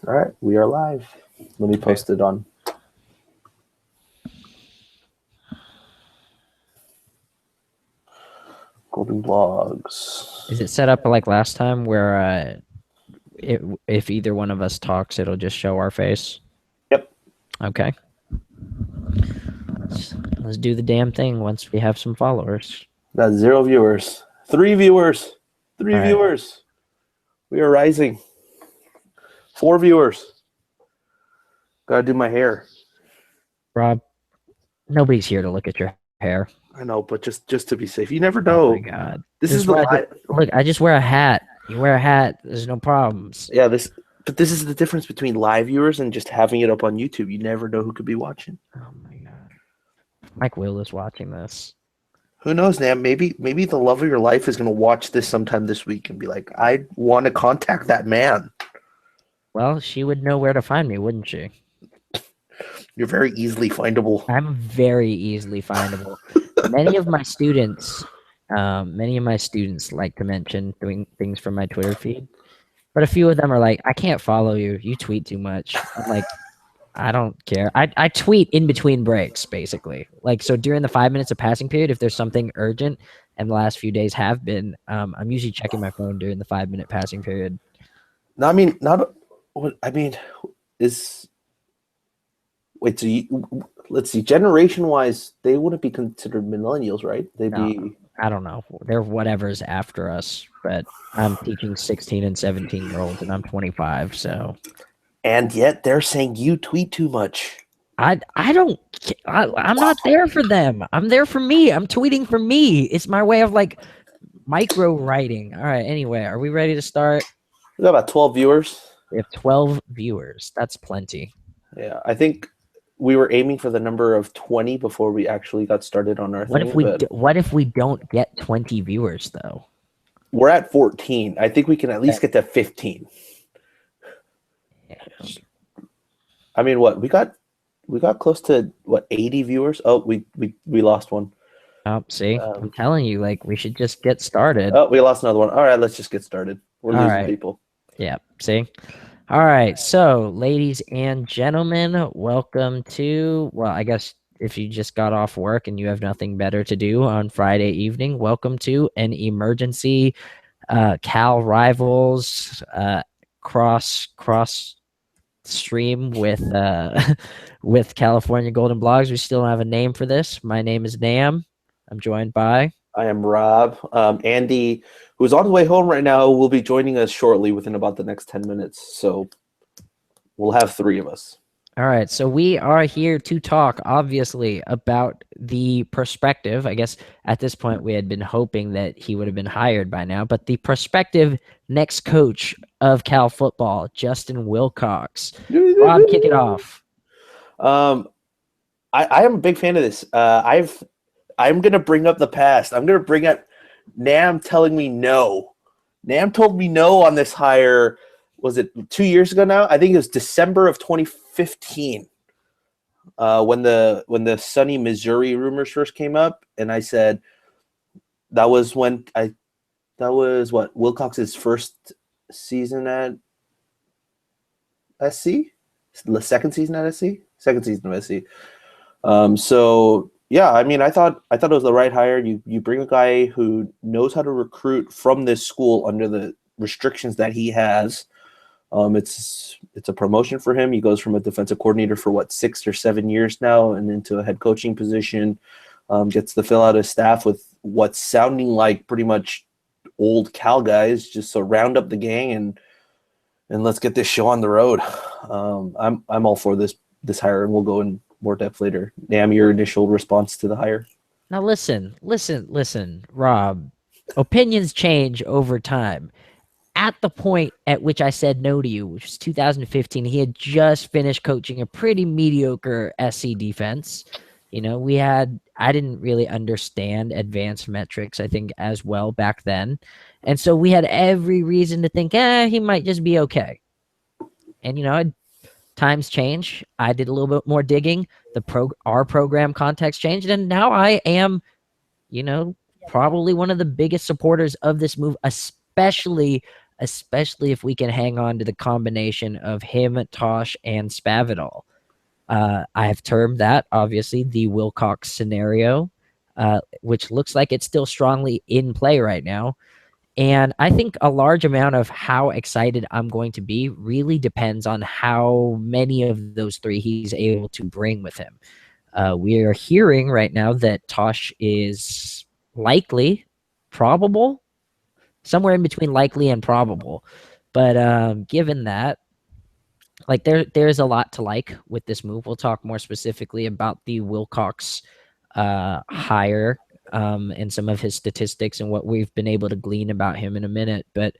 All right, we are live. Let me post it on. Golden Blogs. Is it set up like last time where if either one of us talks, it'll just show our face? Yep. Okay. Let's do the damn thing once we have some followers. Got 0 viewers. 3 viewers. 3 All right. viewers. We are rising. 4 viewers. Gotta do my hair. Rob, nobody's here to look at your hair. I know, but just to be safe. You never Oh know. my god. This is the look, I just wear a hat. You wear a hat, there's no problems. Yeah, this is the difference between live viewers and just having it up on YouTube. You never know who could be watching. Oh my god. Mike Will is watching this. Who knows, Nam? Maybe the love of your life is going to watch this sometime this week and be like, I want to contact that man. Well, she would know where to find me, wouldn't she? You're very easily findable. I'm very easily findable. Many of my students like to mention doing things from my Twitter feed, but a few of them are like, I can't follow you. You tweet too much. I'm like, I don't care. I tweet in between breaks, basically. Like, so during the 5 minutes of passing period, if there's something urgent, and the last few days have been, I'm usually checking my phone during the 5 minute passing period. No, I mean, not what I mean is. Wait, so let's see. Generation-wise, they wouldn't be considered millennials, right? They'd be. I don't know. They're whatever's after us, but I'm teaching 16 and 17-year-olds, and I'm 25, so. And yet they're saying you tweet too much. I'm not there for them. I'm there for me. I'm tweeting for me. It's my way of like micro writing. All right. Anyway, are we ready to start? We got about 12 viewers. We have 12 viewers. That's plenty. Yeah, I think we were aiming for the number of 20 before we actually got started on our thing. What if we don't get 20 viewers though? We're at 14. I think we can at least get to 15. Yeah. I mean, what we got close to 80 viewers. Oh, we lost one. Oh, see, I'm telling you, like, we should just get started. Oh, we lost another one. All right, let's just get started. We're losing people. Yeah, see. All right, so ladies and gentlemen, welcome to, well, I guess if you just got off work and you have nothing better to do on Friday evening, welcome to an emergency Cal Rivals cross stream with with California Golden Blogs. We still don't have a name for this. My name is Nam. I'm joined by. I am Rob. Andy, who's on his way home right now, will be joining us shortly within about the next 10 minutes. So we'll have 3 of us. All right. So we are here to talk, obviously, about the prospective. I guess at this point we had been hoping that he would have been hired by now, but the prospective next coach of Cal football, Justin Wilcox. Rob, kick it off. I am a big fan of this. I'm going to bring up the past. I'm going to bring up Nam telling me no. Nam told me no on this hire. Was it 2 years ago now? I think it was December of 2015 when the Sunny Missouri rumors first came up. And I said that was Wilcox's first season at SC? The second season at SC? Second season of SC. So yeah, I mean, I thought it was the right hire. You bring a guy who knows how to recruit from this school under the restrictions that he has. It's a promotion for him. He goes from a defensive coordinator for 6 or 7 years now, and into a head coaching position. Gets to fill out his staff with what's sounding like pretty much old Cal guys. Just so round up the gang and let's get this show on the road. I'm all for this hire, and we'll go in more depth later. Nam, your initial response to the hire? Now listen, Rob. Opinions change over time. At the point at which I said no to you, which was 2015, he had just finished coaching a pretty mediocre SC defense. You know, I didn't really understand advanced metrics, I think, as well back then. And so we had every reason to think, he might just be okay. And, you know, times change. I did a little bit more digging. Our program context changed. And now I am, you know, probably one of the biggest supporters of this move, especially especially if we can hang on to the combination of him, Tosh, and Spavital. I have termed that, obviously, the Wilcox scenario, which looks like it's still strongly in play right now. And I think a large amount of how excited I'm going to be really depends on how many of those three he's able to bring with him. We are hearing right now that Tosh is likely, probable, somewhere in between likely and probable. But given that, like there's a lot to like with this move. We'll talk more specifically about the Wilcox hire and some of his statistics and what we've been able to glean about him in a minute. But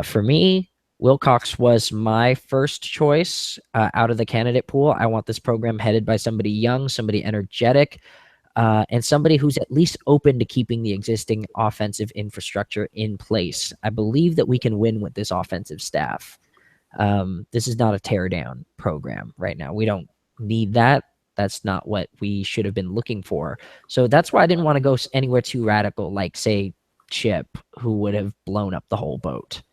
for me, Wilcox was my first choice out of the candidate pool. I want this program headed by somebody young, somebody energetic, and somebody who's at least open to keeping the existing offensive infrastructure in place. I believe that we can win with this offensive staff. This is not a tear down program right now. We don't need that. That's not what we should have been looking for. So that's why I didn't want to go anywhere too radical, like, say, Chip, who would have blown up the whole boat,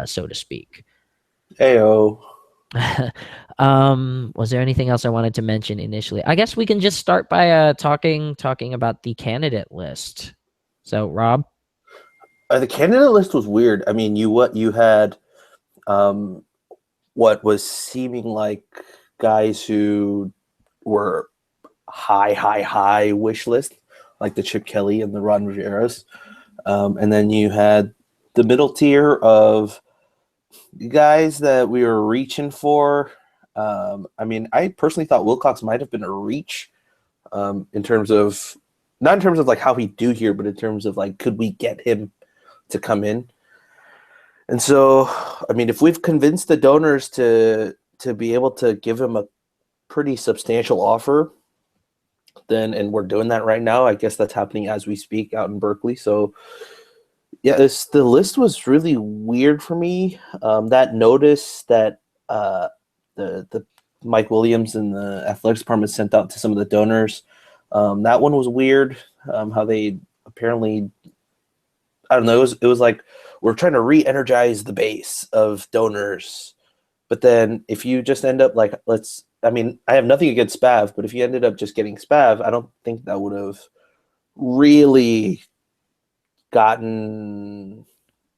so to speak. Ayo. Was there anything else I wanted to mention initially? I guess we can just start by talking about the candidate list. So, Rob, The candidate list was weird. I mean, you had what was seeming like guys who were high wish list, like the Chip Kelly and the Ron Rivera's. And then you had the middle tier of guys that we were reaching for. I mean, I personally thought Wilcox might have been a reach in terms of, not in terms of like how he do here, but in terms of like, could we get him to come in? And so, I mean, if we've convinced the donors to be able to give him a pretty substantial offer, then, and we're doing that right now, I guess that's happening as we speak out in Berkeley. So, yeah, the list was really weird for me. That notice that the Mike Williams and the athletics department sent out to some of the donors, that one was weird. How they apparently, I don't know, it was like we're trying to re-energize the base of donors, but then if you just end up like, I mean, I have nothing against Spav, but if you ended up just getting Spav, I don't think that would have really gotten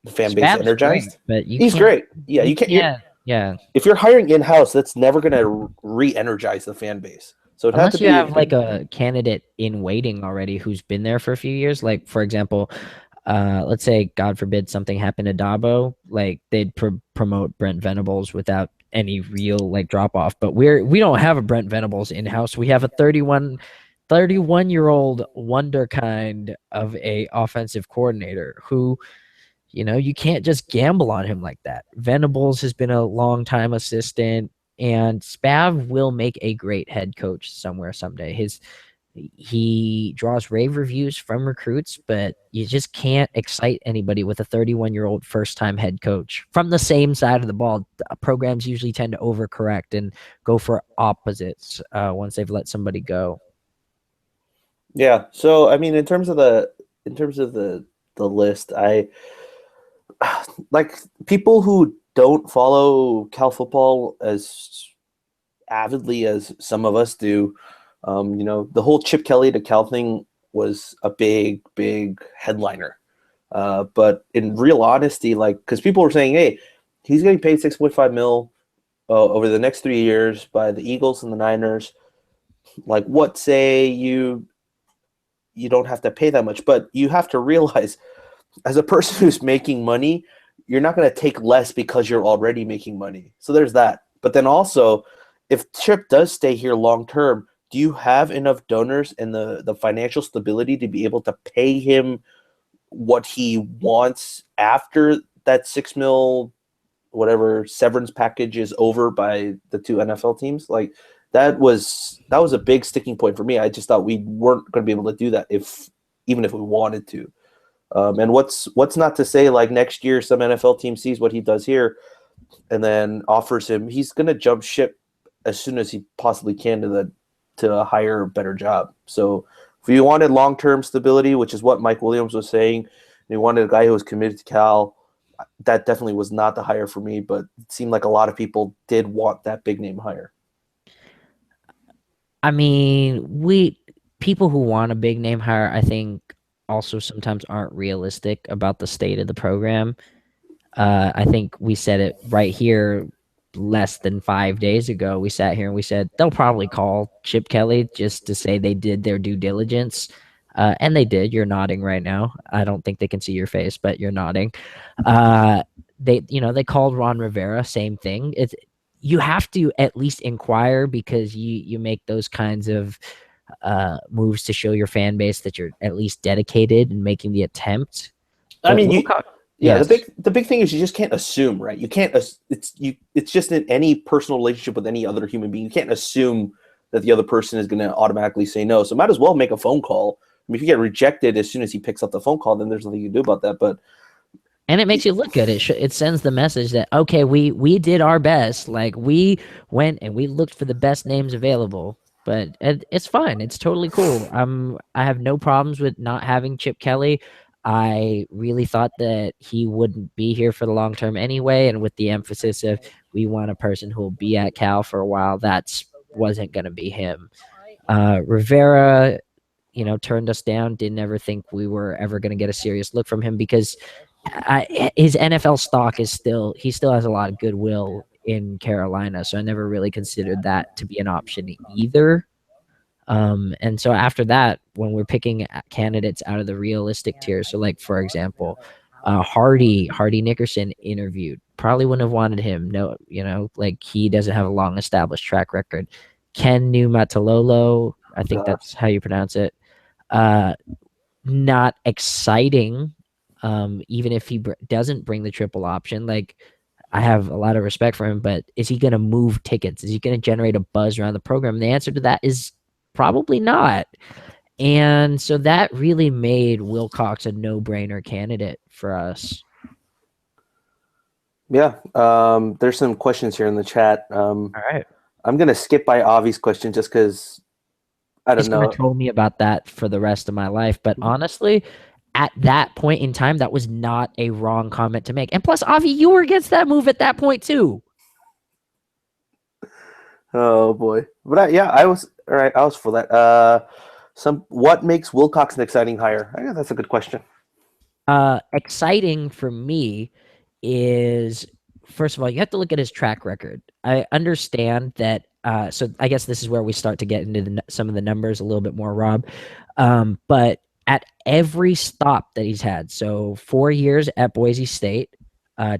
the fan base Spav's energized. great, but he's great. Yeah, you can't. Yeah. If you're hiring in house, that's never going to re-energize the fan base. So it had Unless to you be have like a candidate in waiting already who's been there for a few years. Like, for example, let's say, God forbid, something happened to Dabo, like they'd promote Brent Venables without any real like drop off. But we don't have a Brent Venables in house. We have a 31-year-old wonderkind of a offensive coordinator who, you can't just gamble on him like that. Venables has been a long time assistant, and Spav will make a great head coach somewhere someday. He draws rave reviews from recruits, but you just can't excite anybody with a 31-year-old first-time head coach. From the same side of the ball, programs usually tend to overcorrect and go for opposites once they've let somebody go. Yeah. So I mean, in terms of the list, I like people who don't follow Cal football as avidly as some of us do. The whole Chip Kelly to Cal thing was a big headliner. But in real honesty, like, because people were saying, hey, he's getting paid $6.5 million over the next 3 years by the Eagles and the Niners. Like, what say you don't have to pay that much, but you have to realize, as a person who's making money, you're not going to take less because you're already making money. So there's that. But then also, if Chip does stay here long term, do you have enough donors and the financial stability to be able to pay him what he wants after that $6 million whatever severance package is over by the two NFL teams? Like, that was a big sticking point for me. I just thought we weren't going to be able to do that even if we wanted to. And what's not to say, like, next year some NFL team sees what he does here and then offers him, he's going to jump ship as soon as he possibly can to a higher, better job. So if you wanted long-term stability, which is what Mike Williams was saying, and you wanted a guy who was committed to Cal, that definitely was not the hire for me, but it seemed like a lot of people did want that big name hire. I mean, we people who want a big name hire, I think, also sometimes aren't realistic about the state of the program. I think we said it right here less than 5 days ago. We sat here and we said they'll probably call Chip Kelly just to say they did their due diligence. And they did. You're nodding right now. I don't think they can see your face, but you're nodding. They called Ron Rivera, same thing. It's you have to at least inquire because you make those kinds of moves to show your fan base that you're at least dedicated and making the attempt. I But mean, Wilcox, yeah, yes. the big thing is you just can't assume, right? You can't. It's just in any personal relationship with any other human being. You can't assume that the other person is going to automatically say no. So might as well make a phone call. I mean, if you get rejected as soon as he picks up the phone call, then there's nothing you can do about that. But And it makes you look good. It sends the message that okay, we did our best. Like we went and we looked for the best names available. But it's fine. It's totally cool. I have no problems with not having Chip Kelly. I really thought that he wouldn't be here for the long term anyway. And with the emphasis of we want a person who will be at Cal for a while, that's wasn't going to be him. Rivera, turned us down. Didn't ever think we were ever going to get a serious look from him because his NFL stock is he still has a lot of goodwill in Carolina. So I never really considered that to be an option either. And so after that, when we're picking candidates out of the realistic tier, so like for example, Hardy Nickerson interviewed, probably wouldn't have wanted him. No, like he doesn't have a long established track record. Ken Niumatalolo, I think that's how you pronounce it. Not exciting. Even if he doesn't bring the triple option, like I have a lot of respect for him, but is he going to move tickets? Is he going to generate a buzz around the program? And the answer to that is probably not. And so that really made Wilcox a no-brainer candidate for us. yeah, there's some questions here in the chat. All right. I'm gonna skip by Avi's question just because I He's don't going know. to troll me about that for the rest of my life. But honestly, at that point in time, that was not a wrong comment to make. And plus, Avi, you were against that move at that point too. Oh boy, but yeah, I was all right. I was for that. What makes Wilcox an exciting hire? I guess that's a good question. Exciting for me is first of all, you have to look at his track record. I understand that. So I guess this is where we start to get into some of the numbers a little bit more, Rob. But at every stop that he's had, so 4 years at Boise State,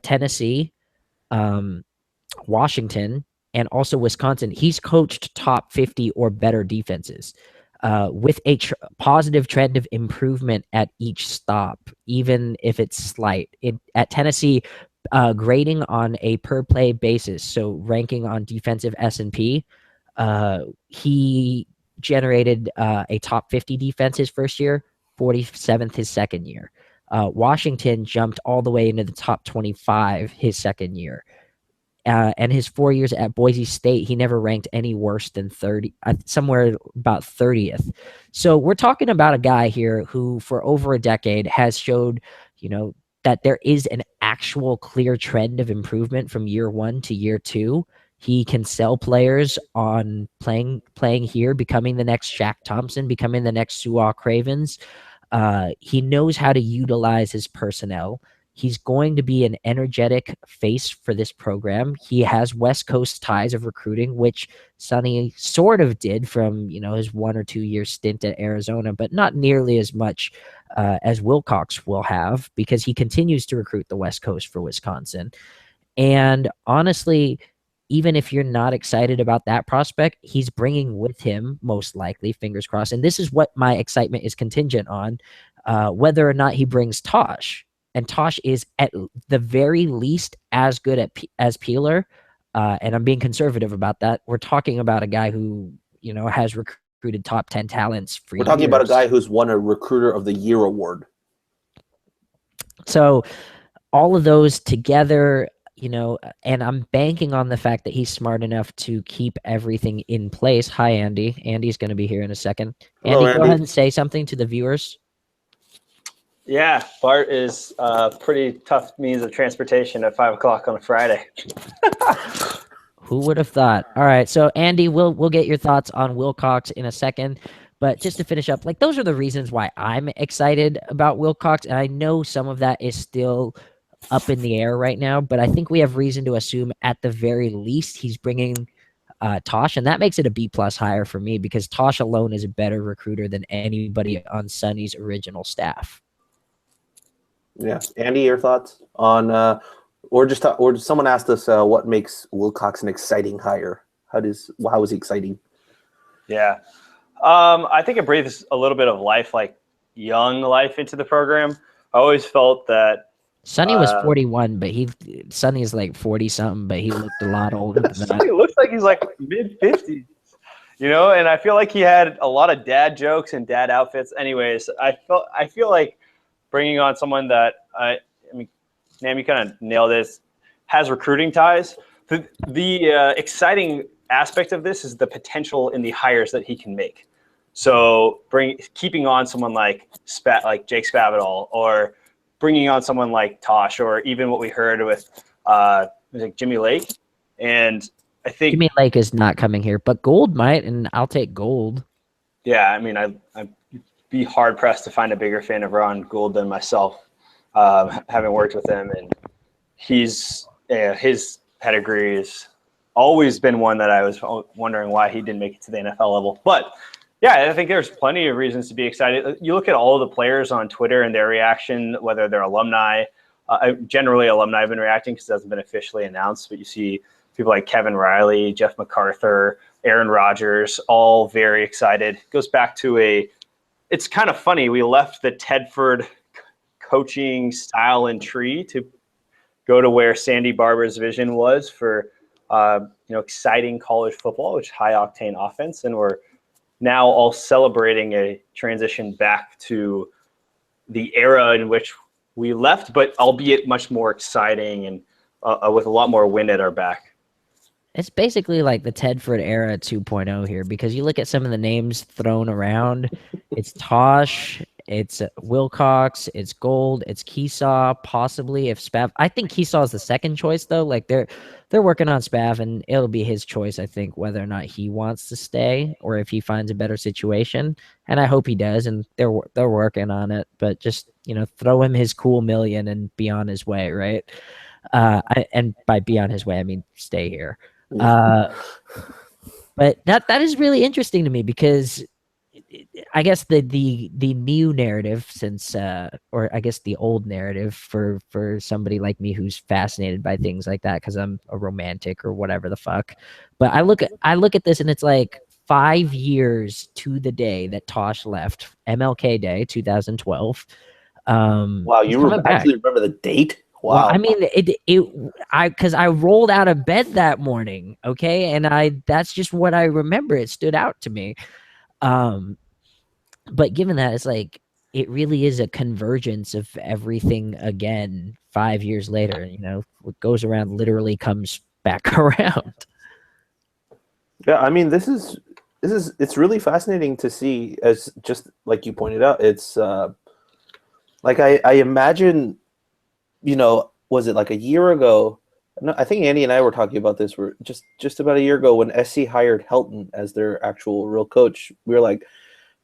Tennessee, um, Washington, and also Wisconsin, he's coached top 50 or better defenses. With a positive trend of improvement at each stop, even if it's slight. At Tennessee, grading on a per play basis, so ranking on defensive S&P, he generated a top 50 defense his first year, 47th his second year. Washington jumped all the way into the top 25 his second year. And his 4 years at Boise State, he never ranked any worse than 30, somewhere about 30th. So we're talking about a guy here who, for over a decade, has showed, that there is an actual clear trend of improvement from year one to year two. He can sell players on playing here, becoming the next Shaq Thompson, becoming the next Su'a Cravens. He knows how to utilize his personnel. He's going to be an energetic face for this program. He has West Coast ties of recruiting, which Sonny sort of did from his 1 or 2 year stint at Arizona, but not nearly as much as Wilcox will have because he continues to recruit the West Coast for Wisconsin. And honestly, even if you're not excited about that prospect, he's bringing with him, most likely, fingers crossed. And this is what my excitement is contingent on, whether or not he brings Tosh. And Tosh is at the very least as good as Peeler. And I'm being conservative about that. We're talking about a guy who, has recruited top 10 talents for We're talking about a guy years. who's won a Recruiter of the Year award. So all of those together, and I'm banking on the fact that he's smart enough to keep everything in place. Hi, Andy. Andy's going to be here in a second. Hello, Andy, go Andy. ahead and say something to the viewers. Yeah, BART is a pretty tough means of transportation at 5 o'clock on a Friday. Who would have thought? All right, so Andy, we'll get your thoughts on Wilcox in a second, but just to finish up, like those are the reasons why I'm excited about Wilcox, and I know some of that is still up in the air right now, but I think we have reason to assume at the very least he's bringing Tosh, and that makes it a B plus hire for me because Tosh alone is a better recruiter than anybody on Sonny's original staff. Yeah, Andy, your thoughts on, or someone asked us what makes Wilcox an exciting hire? How is he exciting? Yeah. I think it breathes a little bit of life, like young life into the program. I always felt that Sonny was 41, but Sonny is like 40 something, but he looked a lot older than that. Sonny looks like he's like mid-50s, and I feel like he had a lot of dad jokes and dad outfits. Anyways, I feel like bringing on someone that I mean, Nam, you kind of nailed this, has recruiting ties. The exciting aspect of this is the potential in the hires that he can make. So keeping on someone like Jake Spavital, or bringing on someone like Tosh, or even what we heard with like Jimmy Lake. And I think Jimmy Lake is not coming here, but Gold might, and I'll take Gold. Yeah, I mean, I'd be hard pressed to find a bigger fan of Ron Gould than myself, having worked with him, and his pedigree has always been one that I was wondering why he didn't make it to the NFL level. But yeah, I think there's plenty of reasons to be excited. You look at all of the players on Twitter and their reaction, whether they're alumni. Generally, alumni have been reacting because it hasn't been officially announced, but you see people like Kevin Riley, Jeff MacArthur, Aaron Rodgers, all very excited. It goes back to it's kind of funny. We left the Tedford coaching style and tree to go to where Sandy Barber's vision was for, exciting college football, which high octane offense. And we're now all celebrating a transition back to the era in which we left, but albeit much more exciting and with a lot more wind at our back. It's basically like the Tedford era 2.0 here because you look at some of the names thrown around. It's Tosh, it's Wilcox, it's Gold, it's Keesaw, possibly if Spav. I think Keesaw is the second choice though. Like they're working on Spav, and it'll be his choice. I think whether or not he wants to stay or if he finds a better situation, and I hope he does. And they're working on it. But just throw him his cool million and be on his way, right? And by be on his way, I mean stay here. But that is really interesting to me because I guess the new narrative since or I guess the old narrative for somebody like me who's fascinated by things like that because I'm a romantic or whatever the fuck. But I look at this and it's like 5 years to the day that Tosh left, MLK Day 2012. Wow, you actually remember the date? Wow. Well, I mean, because I rolled out of bed that morning, okay, and that's just what I remember. It stood out to me. But given that, it's like it really is a convergence of everything again 5 years later. What goes around literally comes back around. Yeah, I mean, it's really fascinating to see, as just like you pointed out. It's like I imagine. Was it like a year ago? No, I think Andy and I were talking about this. We're just about a year ago when SC hired Helton as their actual real coach. We were like,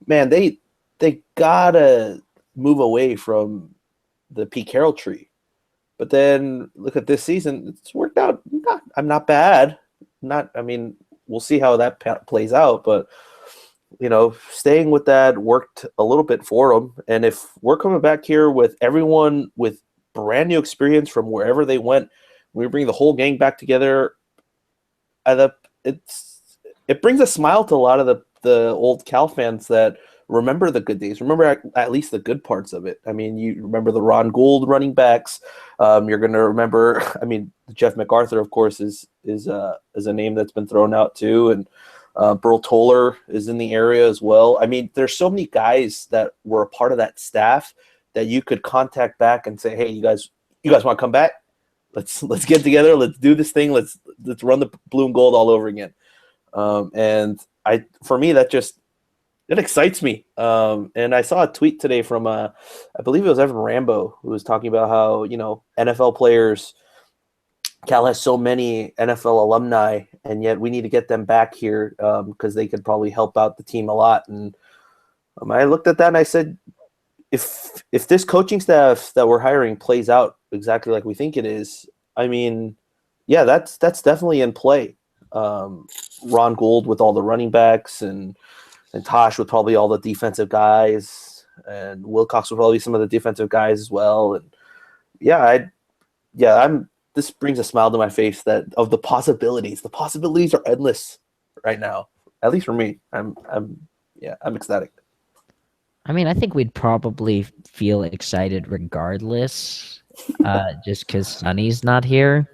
man, they gotta move away from the Pete Carroll tree. But then look at this season; it's worked out. I'm not bad. I mean, we'll see how that plays out. But staying with that worked a little bit for them. And if we're coming back here with everyone with brand new experience from wherever they went, we bring the whole gang back together. It brings a smile to a lot of the old Cal fans that remember the good days, remember at least the good parts of it. I mean, you remember the Ron Gould running backs. You're going to remember, I mean, Jeff MacArthur, of course, is a name that's been thrown out too. And Burl Toller is in the area as well. I mean, there's so many guys that were a part of that staff that you could contact back and say, hey, you guys want to come back? Let's get together. Let's do this thing. Let's run the blue and gold all over again. And for me, that just It excites me. And I saw a tweet today from I believe it was Evan Rambo, who was talking about how, NFL players, Cal has so many NFL alumni, and yet we need to get them back here because they could probably help out the team a lot. And I looked at that and I said, if this coaching staff that we're hiring plays out exactly like we think it is, I mean, yeah, that's definitely in play. Ron Gould with all the running backs, and Tosh with probably all the defensive guys, and Wilcox with probably some of the defensive guys as well. And this brings a smile to my face that of the possibilities. The possibilities are endless right now. At least for me. I'm ecstatic. I mean, I think we'd probably feel excited regardless, just because Sonny's not here.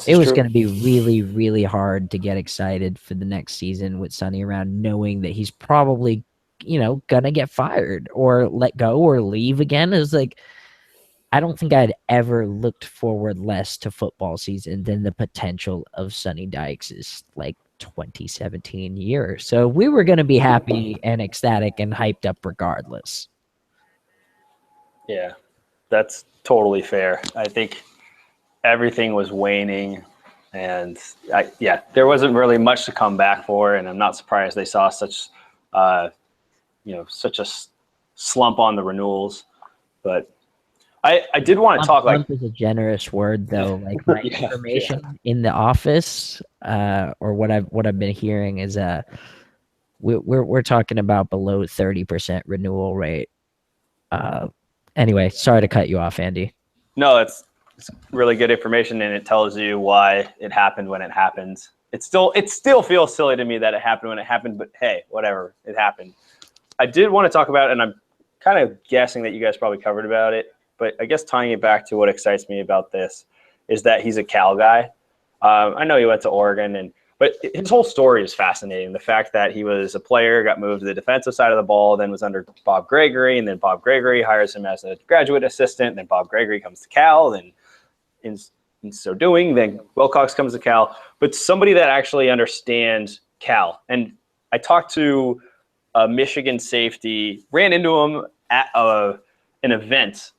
It was going to be really, really hard to get excited for the next season with Sonny around, knowing that he's probably, going to get fired or let go or leave again. It was like, I don't think I'd ever looked forward less to football season than the potential of Sonny Dykes' 2017 year. So we were going to be happy and ecstatic and hyped up regardless. Yeah, that's totally fair. I think everything was waning, and there wasn't really much to come back for, and I'm not surprised they saw such a slump on the renewals. But I did want to talk slump is a generous word, though. Like my information in the office, or what I've been hearing is we're talking about below 30% renewal rate. Anyway, sorry to cut you off, Andy. No, it's really good information, and it tells you why it happened when it happened. It still feels silly to me that it happened when it happened, but hey, whatever, it happened. I did want to talk about, and I'm kind of guessing that you guys probably covered about it, but I guess tying it back to what excites me about this is that he's a Cal guy. I know he went to Oregon, but his whole story is fascinating. The fact that he was a player, got moved to the defensive side of the ball, then was under Bob Gregory, and then Bob Gregory hires him as a graduate assistant, and then Bob Gregory comes to Cal, and in so doing, then Wilcox comes to Cal, but somebody that actually understands Cal. And I talked to a Michigan safety, ran into him at an event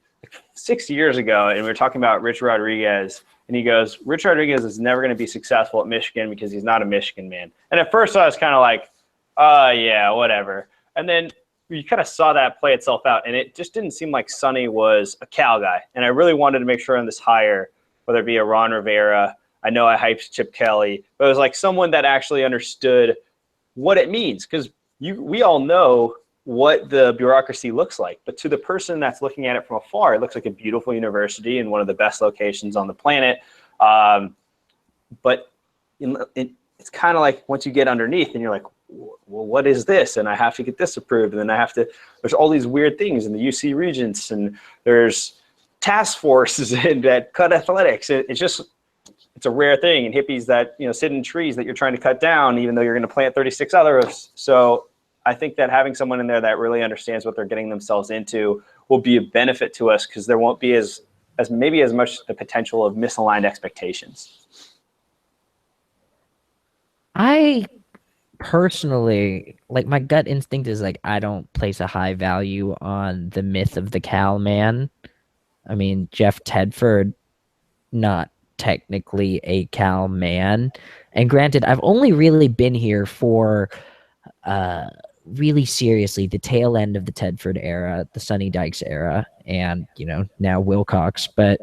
6 years ago, and we were talking about Rich Rodriguez, and he goes, Rich Rodriguez is never going to be successful at Michigan because he's not a Michigan man. And at first I was kind of like, yeah, whatever. And then you kind of saw that play itself out, and it just didn't seem like Sonny was a Cal guy. And I really wanted to make sure on this hire, whether it be a Ron Rivera, I know I hyped Chip Kelly, but it was like someone that actually understood what it means, because we all know what the bureaucracy looks like, but to the person that's looking at it from afar, it looks like a beautiful university in one of the best locations on the planet. But it's kind of like once you get underneath and you're like, well, what is this? And I have to get this approved. And then there's all these weird things in the UC Regents, and there's task forces that cut athletics. It's a rare thing. And hippies that, sit in trees that you're trying to cut down, even though you're going to plant 36 others. So I think that having someone in there that really understands what they're getting themselves into will be a benefit to us, because there won't be as much the potential of misaligned expectations. I personally, my gut instinct is I don't place a high value on the myth of the Cal man. I mean, Jeff Tedford, not technically a Cal man. And granted, I've only really been here for really seriously the tail end of the Tedford era, the Sonny Dykes era, and now Wilcox. But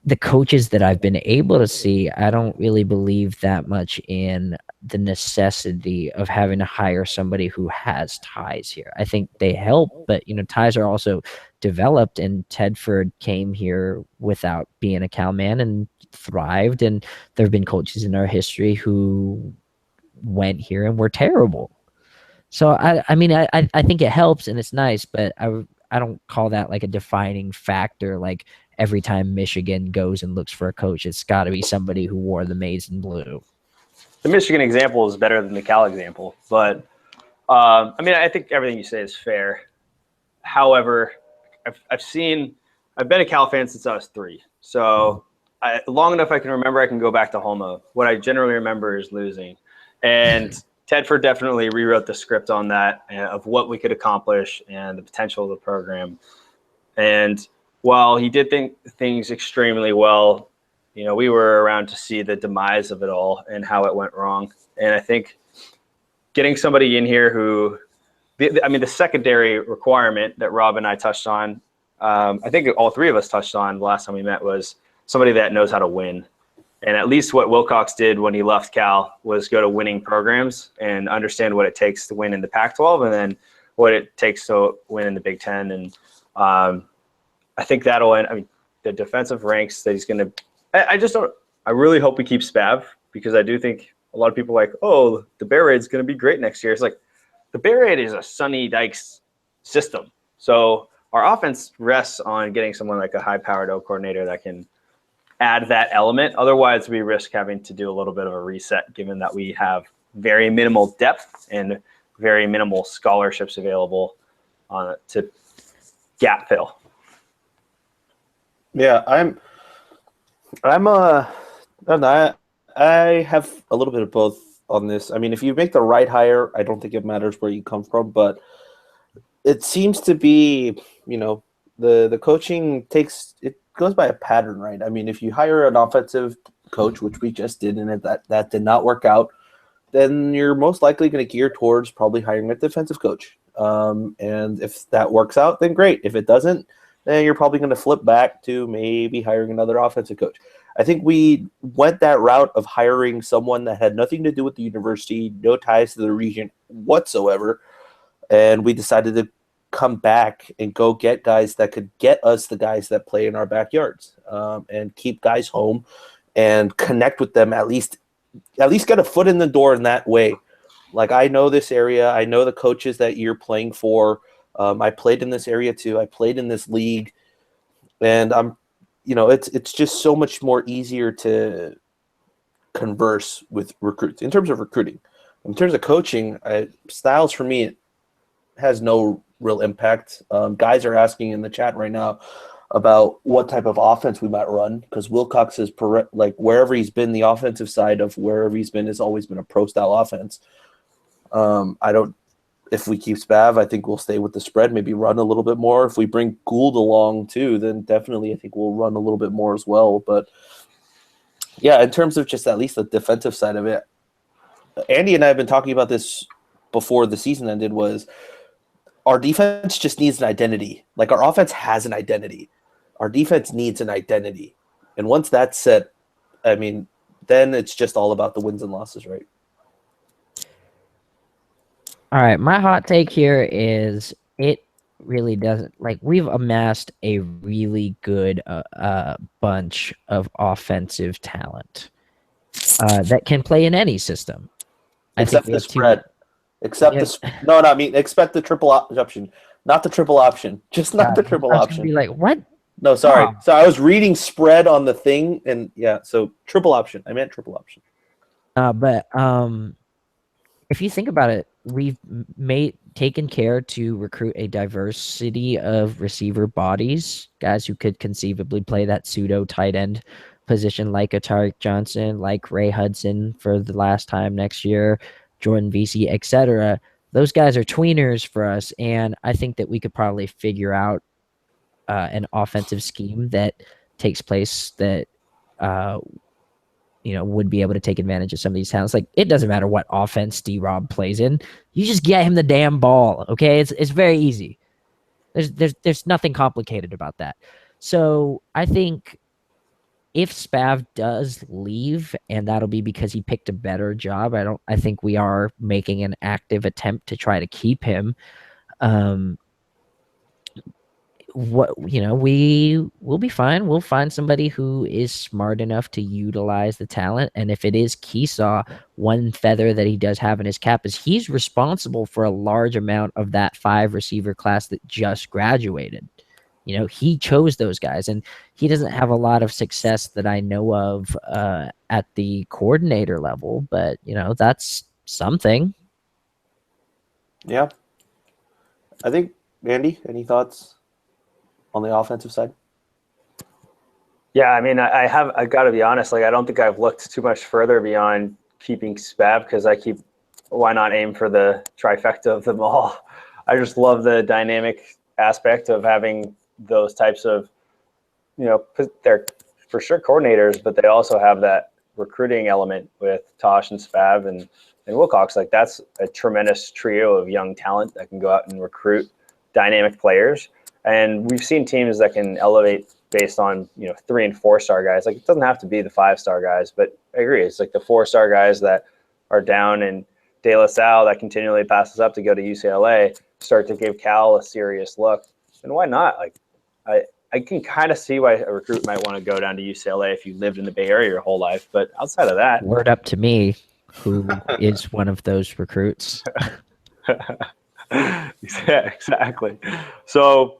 the coaches that I've been able to see, I don't really believe that much in the necessity of having to hire somebody who has ties here. I think they help, but ties are also developed, and Tedford came here without being a Cal man and thrived, and there have been coaches in our history who went here and were terrible. So I mean I think it helps and it's nice, but I don't call that a defining factor. Like every time Michigan goes and looks for a coach, it's got to be somebody who wore the maize and blue. The Michigan example is better than the Cal example, but I mean I think everything you say is fair. However, I've been a Cal fan since I was 3, so long enough I can remember I can go back to Homo. What I generally remember is losing, and Tedford definitely rewrote the script on that of what we could accomplish and the potential of the program. And while he did things extremely well, we were around to see the demise of it all and how it went wrong. And I think getting somebody in here who, the secondary requirement that Rob and I touched on, I think all three of us touched on the last time we met, was somebody that knows how to win. And at least what Wilcox did when he left Cal was go to winning programs and understand what it takes to win in the Pac-12 and then what it takes to win in the Big Ten. And I think that'll end. The defensive ranks that he's going to – I really hope we keep Spav, because I do think a lot of people are like, oh, the Bear Raid's going to be great next year. It's like the Bear Raid is a Sonny Dykes system. So our offense rests on getting someone like a high-powered O coordinator that can – add that element. Otherwise, we risk having to do a little bit of a reset, given that we have very minimal depth and very minimal scholarships available to gap fill. Yeah, I have a little bit of both on this. If you make the right hire, I don't think it matters where you come from, but it seems to be, the coaching goes by a pattern, right? If you hire an offensive coach, which we just did, and that did not work out, then you're most likely going to gear towards probably hiring a defensive coach. And if that works out, then great. If it doesn't, then you're probably going to flip back to maybe hiring another offensive coach. I think we went that route of hiring someone that had nothing to do with the university, no ties to the region whatsoever, and we decided to come back and go get guys that could get us the guys that play in our backyards, and keep guys home and connect with them, at least get a foot in the door in that way. Like, I know this area. I know the coaches that you're playing for. I played in this area too. I played in this league, and it's just so much more easier to converse with recruits in terms of recruiting. In terms of coaching, styles for me, it has no real impact. Guys are asking in the chat right now about what type of offense we might run, because Wilcox is wherever he's been, the offensive side of wherever he's been has always been a pro style offense. If we keep Spav, I think we'll stay with the spread, maybe run a little bit more. If we bring Gould along too, then definitely I think we'll run a little bit more as well. But yeah, in terms of just at least the defensive side of it, Andy and I have been talking about this before the season ended, was our defense just needs an identity. Like, our offense has an identity. Our defense needs an identity. And once that's set, then it's just all about the wins and losses, right? All right, my hot take here is it really doesn't, we've amassed a really good bunch of offensive talent that can play in any system. Except the spread. Except expect the triple option, not the triple option, just not the triple option. Be like, what? No, sorry. Oh. So I was reading spread on the thing, and so triple option. I meant triple option. But if you think about it, we've taken care to recruit a diversity of receiver bodies, guys who could conceivably play that pseudo tight end position, like a Tariq Johnson, like Ray Hudson for the last time next year, Jordan Vesey, etc. Those guys are tweeners for us, and I think that we could probably figure out an offensive scheme that takes place that would be able to take advantage of some of these talents. Like, it doesn't matter what offense D-Rob plays in. You just get him the damn ball, okay? It's very easy. There's nothing complicated about that. So I think if Spav does leave, and that'll be because he picked a better job, I think we are making an active attempt to try to keep him. We will be fine. We'll find somebody who is smart enough to utilize the talent. And if it is Keesaw, one feather that he does have in his cap is he's responsible for a large amount of that 5 receiver class that just graduated. He chose those guys, and he doesn't have a lot of success that I know of at the coordinator level, but that's something. Yeah. I think, Andy, any thoughts on the offensive side? Yeah, I got to be honest. I don't think I've looked too much further beyond keeping Spav, because I keep why not aim for the trifecta of them all? I just love the dynamic aspect of having those types of, they're for sure coordinators, but they also have that recruiting element with Tosh and Spav and Wilcox. Like, that's a tremendous trio of young talent that can go out and recruit dynamic players. And we've seen teams that can elevate based on 3 and 4 star guys. Like, it doesn't have to be the 5-star guys, but I agree, it's like the 4-star guys that are down in De La Salle that continually passes up to go to UCLA start to give Cal a serious look. And why not? Like, I can kind of see why a recruit might want to go down to UCLA if you lived in the Bay Area your whole life. But outside of that, Word up to me, who is one of those recruits. Yeah, exactly. So,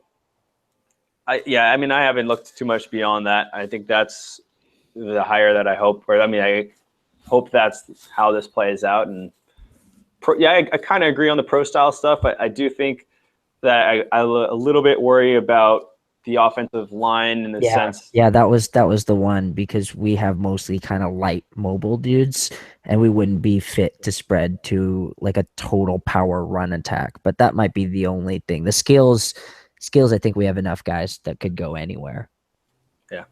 I haven't looked too much beyond that. I think that's the hire that I hope, I hope that's how this plays out. And I kind of agree on the pro style stuff. I do think that I a little bit worry about the offensive line in the sense. Yeah, that was the one, because we have mostly kind of light mobile dudes, and we wouldn't be fit to spread to like a total power run attack. But that might be the only thing. The skills, I think we have enough guys that could go anywhere. Yeah.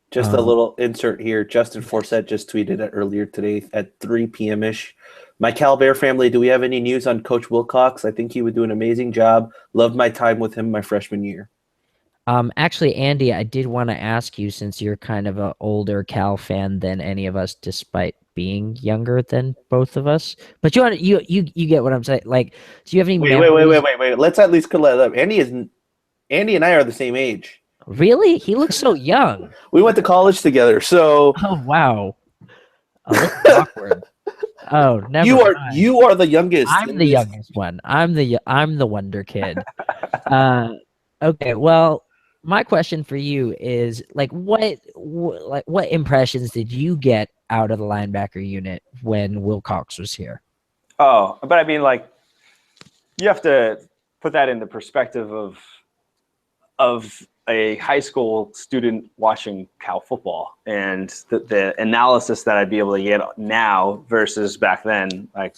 Just a little insert here. Justin Forsett just tweeted it earlier today at 3 p.m. ish. My Cal Bear family, do we have any news on Coach Wilcox? I think he would do an amazing job. Loved my time with him my freshman year. Actually, Andy, I did want to ask you, since you're kind of an older Cal fan than any of us, despite being younger than both of us. But you get what I'm saying. Like, do you have any memories? Wait. Let's at least clear that up. Andy and I are the same age. Really? He looks so young. We went to college together, so. Oh wow. Oh, that's awkward. Oh, never. You are the youngest. I'm the youngest one. I'm the wonder kid. Okay. Well, my question for you is, like, what impressions did you get out of the linebacker unit when Wilcox was here? Oh, but I mean, like, you have to put that in the perspective of a high school student watching Cal football, and the analysis that I'd be able to get now versus back then, like,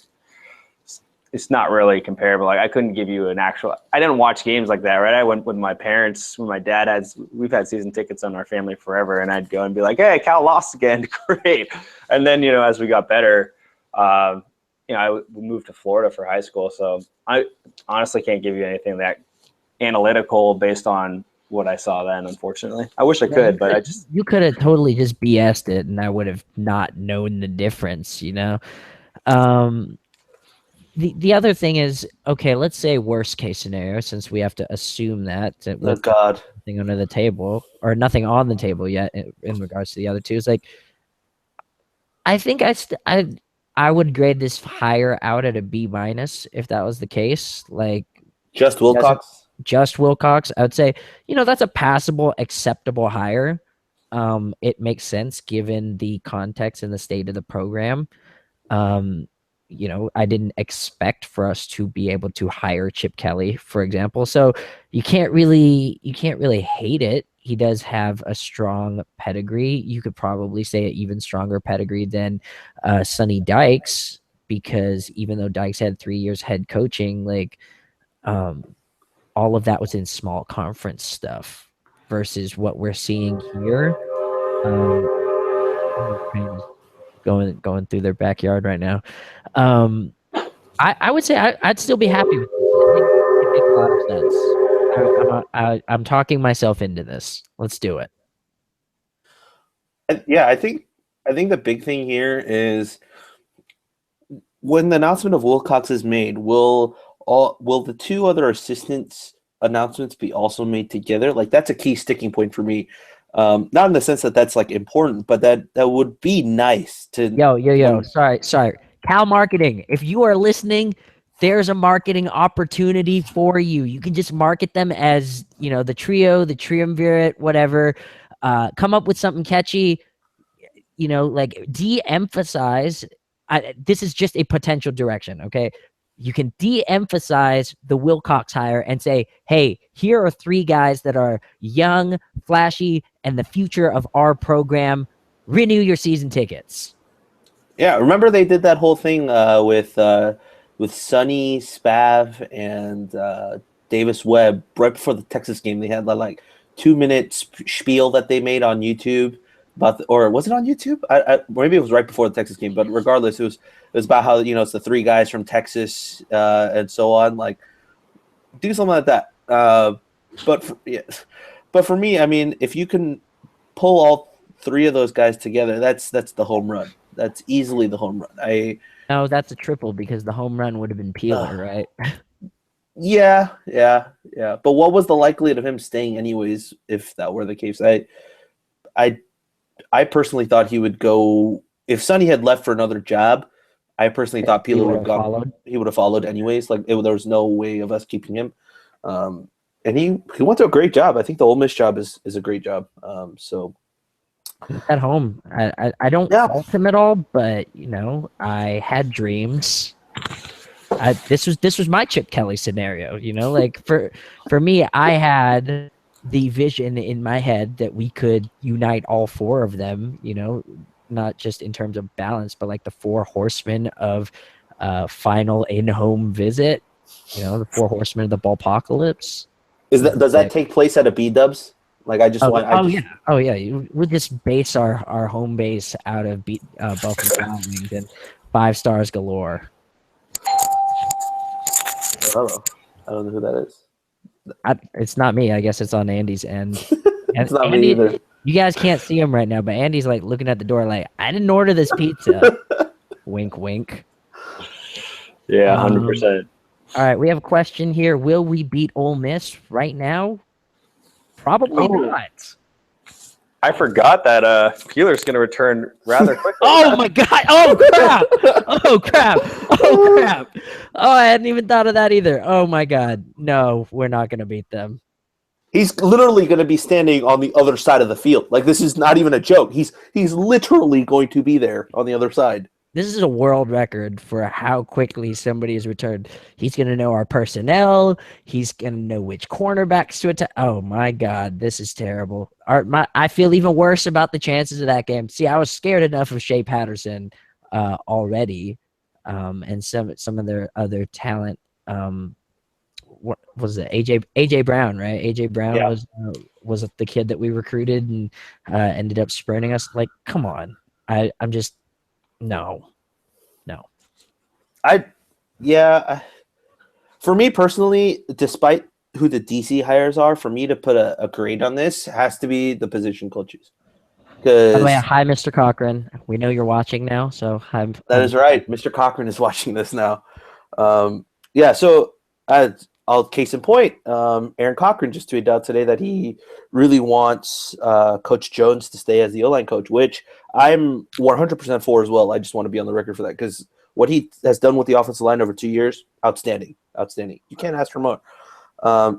it's not really comparable. Like, I couldn't give you I didn't watch games like that, right? I went with my parents when my dad we've had season tickets on our family forever, and I'd go and be like, hey, Cal lost again. Great. And then, as we got better, I moved to Florida for high school. So I honestly can't give you anything that analytical based on what I saw then, unfortunately. I wish I could, but you could have totally just BS'd it, and I would have not known the difference, The other thing is, okay, let's say worst case scenario, since we have to assume that Oh God, nothing under the table or nothing on the table yet in regards to the other two, is like, I think I would grade this hire out at a B- if that was the case. Like, just Wilcox. Just Wilcox, I would say, that's a passable, acceptable hire. It makes sense given the context and the state of the program. I didn't expect for us to be able to hire Chip Kelly, for example. So you can't really hate it. He does have a strong pedigree. You could probably say an even stronger pedigree than Sonny Dykes, because even though Dykes had 3 years head coaching, like, all of that was in small conference stuff versus what we're seeing here. Going through their backyard right now. I would say I'd still be happy with this. It makes a lot of sense. I'm talking myself into this. Let's do it. Yeah, I think the big thing here is when the announcement of Wilcox is made, will the 2 other assistants announcements be also made together? Like, that's a key sticking point for me. Not in the sense that that's like important, but that would be nice to. Yo. Sorry. Cal Marketing, if you are listening, there's a marketing opportunity for you. You can just market them as, the trio, the triumvirate, whatever. Come up with something catchy. Like, de-emphasize. This is just a potential direction, okay? You can de-emphasize the Wilcox hire and say, hey, here are 3 guys that are young, flashy, and the future of our program. Renew your season tickets. Yeah, remember they did that whole thing with Sonny, Spav, and Davis Webb right before the Texas game. They had that like 2 minute spiel that they made on YouTube about, or was it on YouTube? Maybe it was right before the Texas game, but regardless, it was about how it's the three guys from Texas and so on. Like, do something like that. Yeah, but for me, I mean, if you can pull all three of those guys together, that's the home run. That's easily the home run. No, that's a triple because the home run would have been Peeler, right? Yeah. But what was the likelihood of him staying anyways if that were the case? I I personally thought he would go if Sonny had left for another job. I personally thought He Peeler would would have have gone. followed. He would have followed anyways. Like there was no way of us keeping him. And he went to a great job. I think the Ole Miss job is a great job. So At home. I don't yeah, fault him at all, but I had dreams. This was my Chip Kelly scenario, like for me, I had the vision in my head that we could unite all four of them, not just in terms of balance, but like the four horsemen of final in-home visit, the four horsemen of the ballpocalypse. does that Sick. take place at a B Dubs? Like Oh yeah, oh yeah. We'll just base our home base out of Buffalo Wild Wings and 5 stars galore. I don't know who that is. It's not me. I guess it's on Andy's end. And It's not me Andy, either. you guys can't see him right now, but Andy's like looking at the door, like I didn't order this pizza. Wink, wink. Yeah, Um, 100%. all right, we have a question here. Will we beat Ole Miss right now? Probably Oh. not. I forgot that Peeler's going to return rather quickly. Oh my god! Oh crap! Oh crap! Oh crap! Oh, I hadn't even thought of that either. Oh my god! No, we're not gonna beat them. He's literally going to be standing on the other side of the field. Like this is not even a joke. He's literally going to be there on the other side. This is a world record for how quickly somebody has returned. He's going to know our personnel. He's going to know which cornerbacks to attack. Oh, my God. This is terrible. I feel even worse about the chances of that game. See, I was scared enough of Shea Patterson already and some of their other talent. What was it? AJ Brown, right? AJ Brown Yeah. was the kid that we recruited and ended up spurning us. Like, come on. I'm just no. For me personally, despite who the DC hires are, for me to put a grade on this has to be the position coaches. By the way, Because hi, Mr. Cochran. We know you're watching now, so that is right. Mr. Cochran is watching this now. Yeah, so I'll case in point, Aaron Cochran just tweeted out today that he really wants Coach Jones to stay as the O-line coach, which I'm 100% for as well. I just want to be on the record for that because what he has done with the offensive line over 2 years, outstanding. You can't ask for more.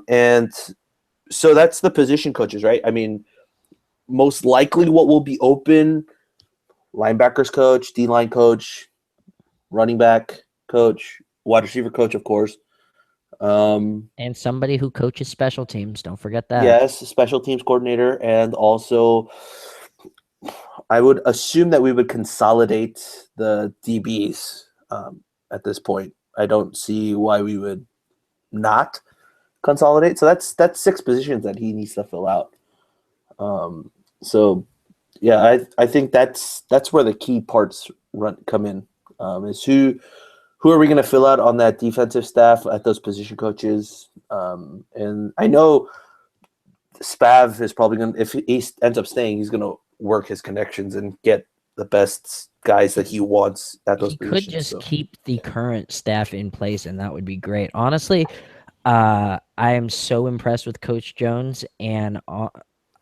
And so that's the position coaches, right? I mean, most likely what will be open, linebackers coach, D-line coach, running back coach, wide receiver coach, of course. and somebody who coaches special teams. Don't forget that. Yes, special teams coordinator, and also I would assume that we would consolidate the DBs at this point. I don't see why we would not consolidate. So that's 6 positions that he needs to fill out. So yeah, I think that's where the key parts come in. Is who are we going to fill out on that defensive staff at those position coaches? And I know Spav is probably going to, if he ends up staying, he's going to work his connections and get the best guys that he wants at those He positions. could just so. keep the current staff in place, and that would be great. Honestly, I am so impressed with Coach Jones, and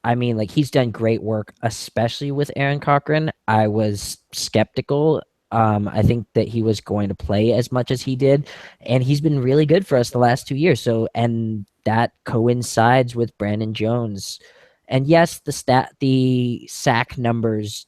I mean, like he's done great work, especially with Aaron Cochran. I was skeptical. I think that he was going to play as much as he did, and he's been really good for us the last 2 years. So, and that coincides with Brandon Jones. And yes, the sack numbers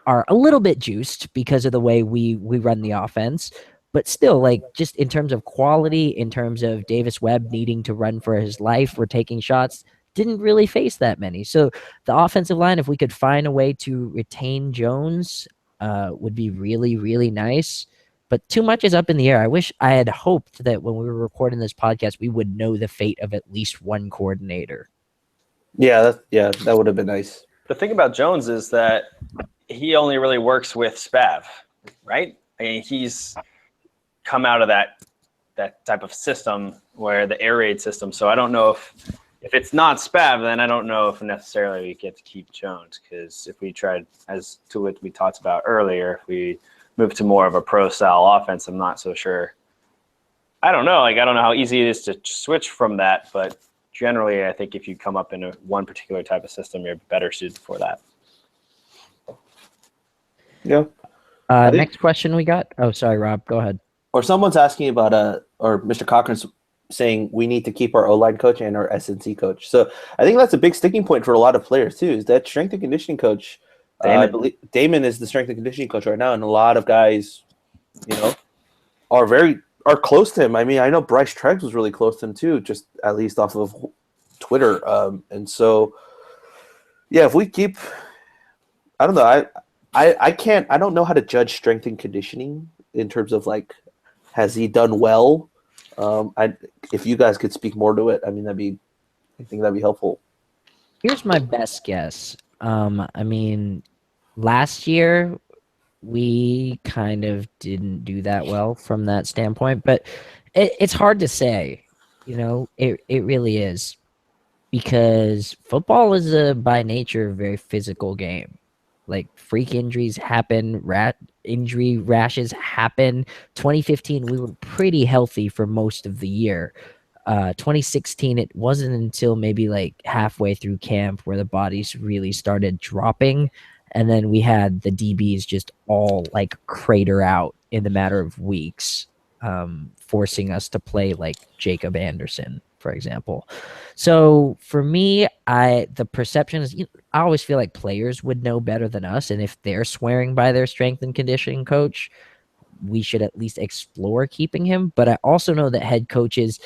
are a little bit juiced because of the way we run the offense. But still, like just in terms of quality, in terms of Davis Webb needing to run for his life or taking shots, didn't really face that many. So the offensive line, if we could find a way to retain Jones, would be really, really nice. But too much is up in the air. I wish I had hoped that when we were recording this podcast, we would know the fate of at least one coordinator. Yeah, that would have been nice. The thing about Jones is that he only really works with Spav, right? I mean, he's come out of that type of system where the air raid system. So I don't know if it's not Spav, then I don't know if necessarily we get to keep Jones, because if we tried, as to what we talked about earlier, if we move to more of a pro style offense, I'm not so sure. I don't know. I don't know how easy it is to switch from that, but generally, I think if you come up in one particular type of system, you're better suited for that. Yeah. Next question we got. Oh, sorry, Rob. Go ahead. Or someone's asking about or Mr. Cochran's saying we need to keep our O-line coach and our SNC coach. So I think that's a big sticking point for a lot of players too, is that strength and conditioning coach. I believe Damon is the strength and conditioning coach right now, and a lot of guys, are close to him. I mean, I know Bryce Treggs was really close to him too, just at least off of Twitter. And so, yeah, if we keep, I don't know, I don't know how to judge strength and conditioning in terms of like, has he done well? If you guys could speak more to it, I mean, I think that'd be helpful. Here's my best guess. I mean, last year we kind of didn't do that well from that standpoint, but it's hard to say. It really is, because football is by nature a very physical game. Like, freak injuries happen, injury rashes happen. 2015, we were pretty healthy for most of the year. 2016, it wasn't until maybe like halfway through camp where the bodies really started dropping. And then we had the DBs just all like crater out in the matter of weeks, forcing us to play like Jacob Anderson, for example. So for me, the perception is, I always feel like players would know better than us. And if they're swearing by their strength and conditioning coach, we should at least explore keeping him. But I also know that head coaches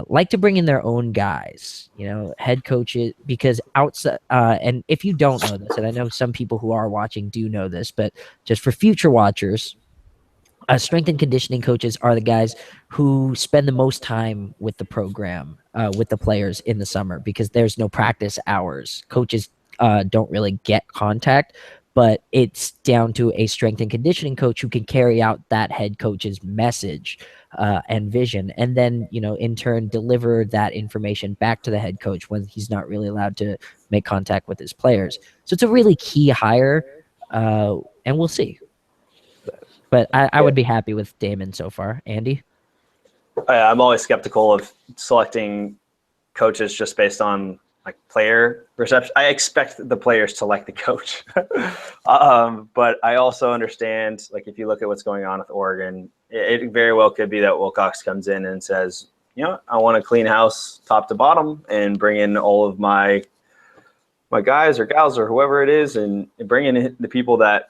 like to bring in their own guys, head coaches, because outside, and if you don't know this, and I know some people who are watching do know this, but just for future watchers, strength and conditioning coaches are the guys who spend the most time with the program, with the players in the summer, because there's no practice hours. Coaches don't really get contact, but it's down to a strength and conditioning coach who can carry out that head coach's message and vision, and then, in turn, deliver that information back to the head coach when he's not really allowed to make contact with his players. So it's a really key hire, and we'll see. But I would be happy with Damon so far. Andy? I'm always skeptical of selecting coaches just based on like player perception. I expect the players to like the coach. But I also understand, like, if you look at what's going on with Oregon, it very well could be that Wilcox comes in and says, I want to clean house top to bottom and bring in all of my guys or gals or whoever it is, and bring in the people that,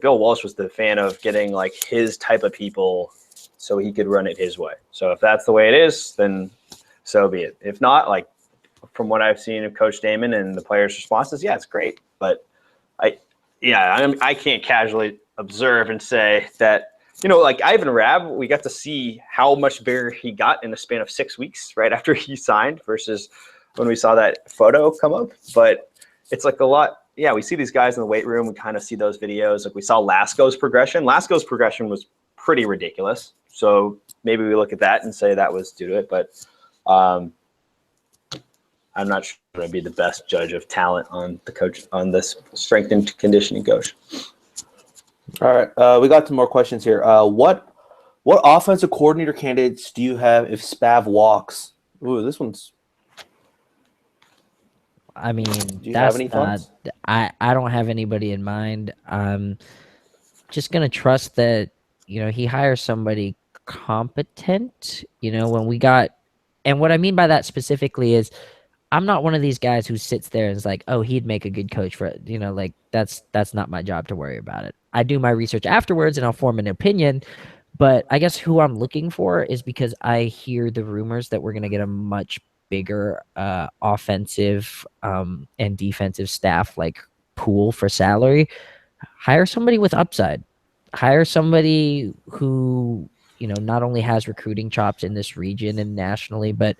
Bill Walsh was the fan of getting like his type of people so he could run it his way. So if that's the way it is, then so be it. If not, like, from what I've seen of Coach Damon and the players' responses, yeah, it's great. But I can't casually observe and say that, like Ivan Rabb, we got to see how much bigger he got in the span of 6 weeks right after he signed versus when we saw that photo come up. But it's like a lot. Yeah, we see these guys in the weight room. We kind of see those videos. Like, we saw Lasco's progression. Lasco's progression was pretty ridiculous. So maybe we look at that and say that was due to it. But I'm not sure I'd be the best judge of talent on this strength and conditioning coach. All right, we got some more questions here. What offensive coordinator candidates do you have if Spav walks? Ooh, this one's. I mean, do you have any thoughts? I don't have anybody in mind. I'm just gonna trust that he hires somebody competent. And what I mean by that specifically is, I'm not one of these guys who sits there and is like, oh, he'd make a good coach for it. Like, that's not my job to worry about it. I do my research afterwards and I'll form an opinion. But I guess who I'm looking for is because I hear the rumors that we're going to get a much bigger offensive and defensive staff, like, pool for salary. Hire somebody with upside. Hire somebody who, not only has recruiting chops in this region and nationally, but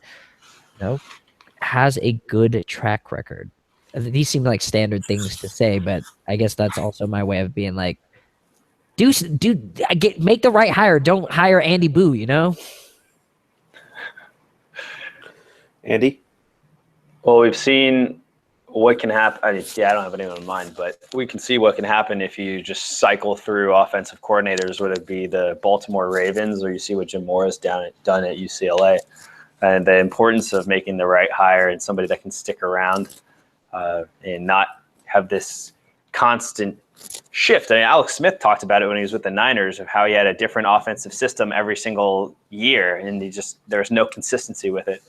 has a good track record. These seem like standard things to say, but I guess that's also my way of being like, make the right hire. Don't hire Andy Boo, Andy? Well, we've seen what can happen. I don't have anyone in mind, but we can see what can happen if you just cycle through offensive coordinators, whether it be the Baltimore Ravens or you see what Jim Mora's done at UCLA, and the importance of making the right hire and somebody that can stick around and not have this constant shift. I mean, Alex Smith talked about it when he was with the Niners of how he had a different offensive system every single year, and there's no consistency with it.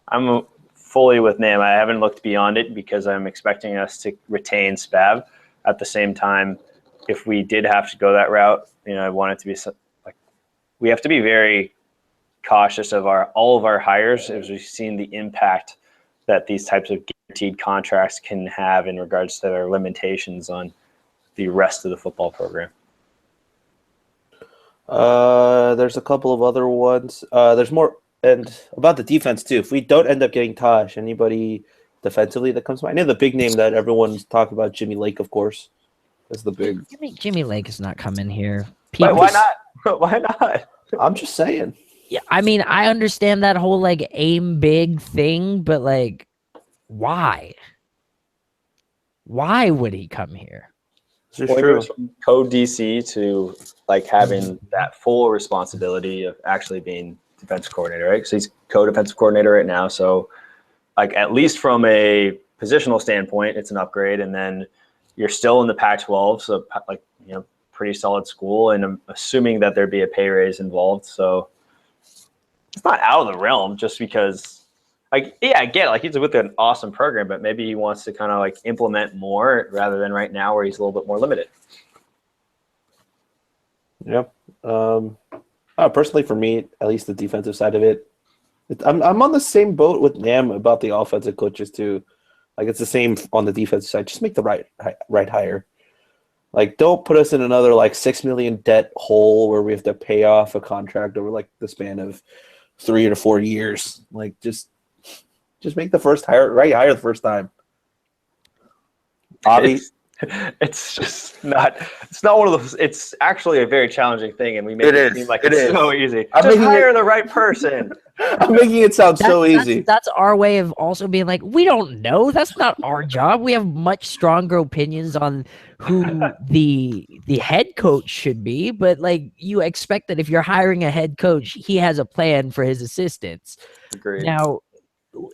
I'm fully with Nam. I haven't looked beyond it because I'm expecting us to retain Spav. At the same time, if we did have to go that route, I want it to be like we have to be very cautious of all of our hires as we've seen the impact that these types of guaranteed contracts can have in regards to their limitations on the rest of the football program. There's a couple of other ones. There's more, and about the defense too. If we don't end up getting Tosh, anybody defensively that comes to mind? I know the big name that everyone's talking about, Jimmy Lake, of course, is the big. Jimmy Lake is not coming here. Why not? Why not? I'm just saying. Yeah, I mean, I understand that whole like aim big thing, but like, why? Why would he come here? Well, from co-DC to like having that full responsibility of actually being defensive coordinator, right? So he's co-defensive coordinator right now. So like at least from a positional standpoint, it's an upgrade. And then you're still in the Pac-12, so like pretty solid school. And I'm assuming that there'd be a pay raise involved. So it's not out of the realm just because. Like, yeah, I get it. Like, he's with an awesome program, but maybe he wants to kind of like implement more rather than right now where he's a little bit more limited. Yeah. Personally, for me, at least the defensive side of it, I'm on the same boat with Nam about the offensive coaches too. Like, it's the same on the defensive side. Just make the right hire. Like, don't put us in another like $6 million debt hole where we have to pay off a contract over like the span of 3 to 4 years. Like, just make the first right hire the first time. Bobby, it's just not. It's not one of those. It's actually a very challenging thing, and we make it seem like it's so easy. Just hire the right person. I'm making it sound so easy. That's our way of also being like, we don't know. That's not our job. We have much stronger opinions on who the head coach should be, but like you expect that if you're hiring a head coach, he has a plan for his assistants. Agreed. Now,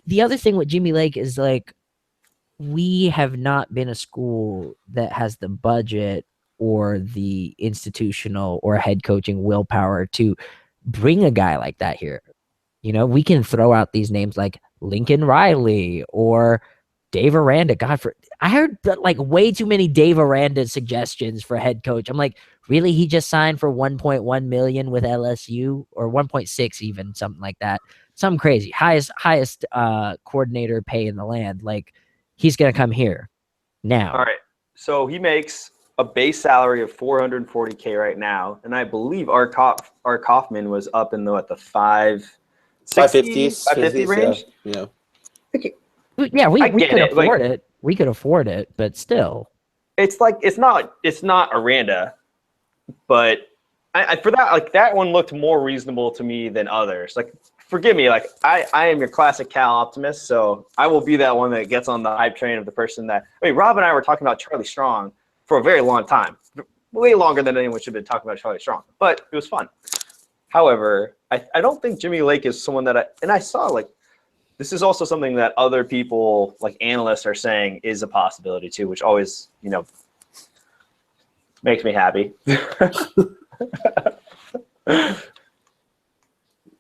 the other thing with Jimmy Lake is like we have not been a school that has the budget or the institutional or head coaching willpower to bring a guy like that here. We can throw out these names like Lincoln Riley or Dave Aranda. I heard like way too many Dave Aranda suggestions for head coach. I'm like, really? He just signed for 1.1 million with LSU or 1.6 even, something like that. Something crazy. Highest coordinator pay in the land. Like, he's going to come here now. All right. So he makes a base salary of $440K right now. And I believe Art Kaufman was up in the 550 range. Yeah. Yeah, we could afford it. We could afford it, but still. It's like it's not Aranda, but I for that, like, that one looked more reasonable to me than others. Like, forgive me, like I am your classic Cal optimist, so I will be that one that gets on the hype train of the person that. I mean, Rob and I were talking about Charlie Strong for a very long time, way longer than anyone should have been talking about Charlie Strong, but it was fun. However, I don't think Jimmy Lake is someone that I saw, like, this is also something that other people, like analysts, are saying is a possibility too, which always, makes me happy.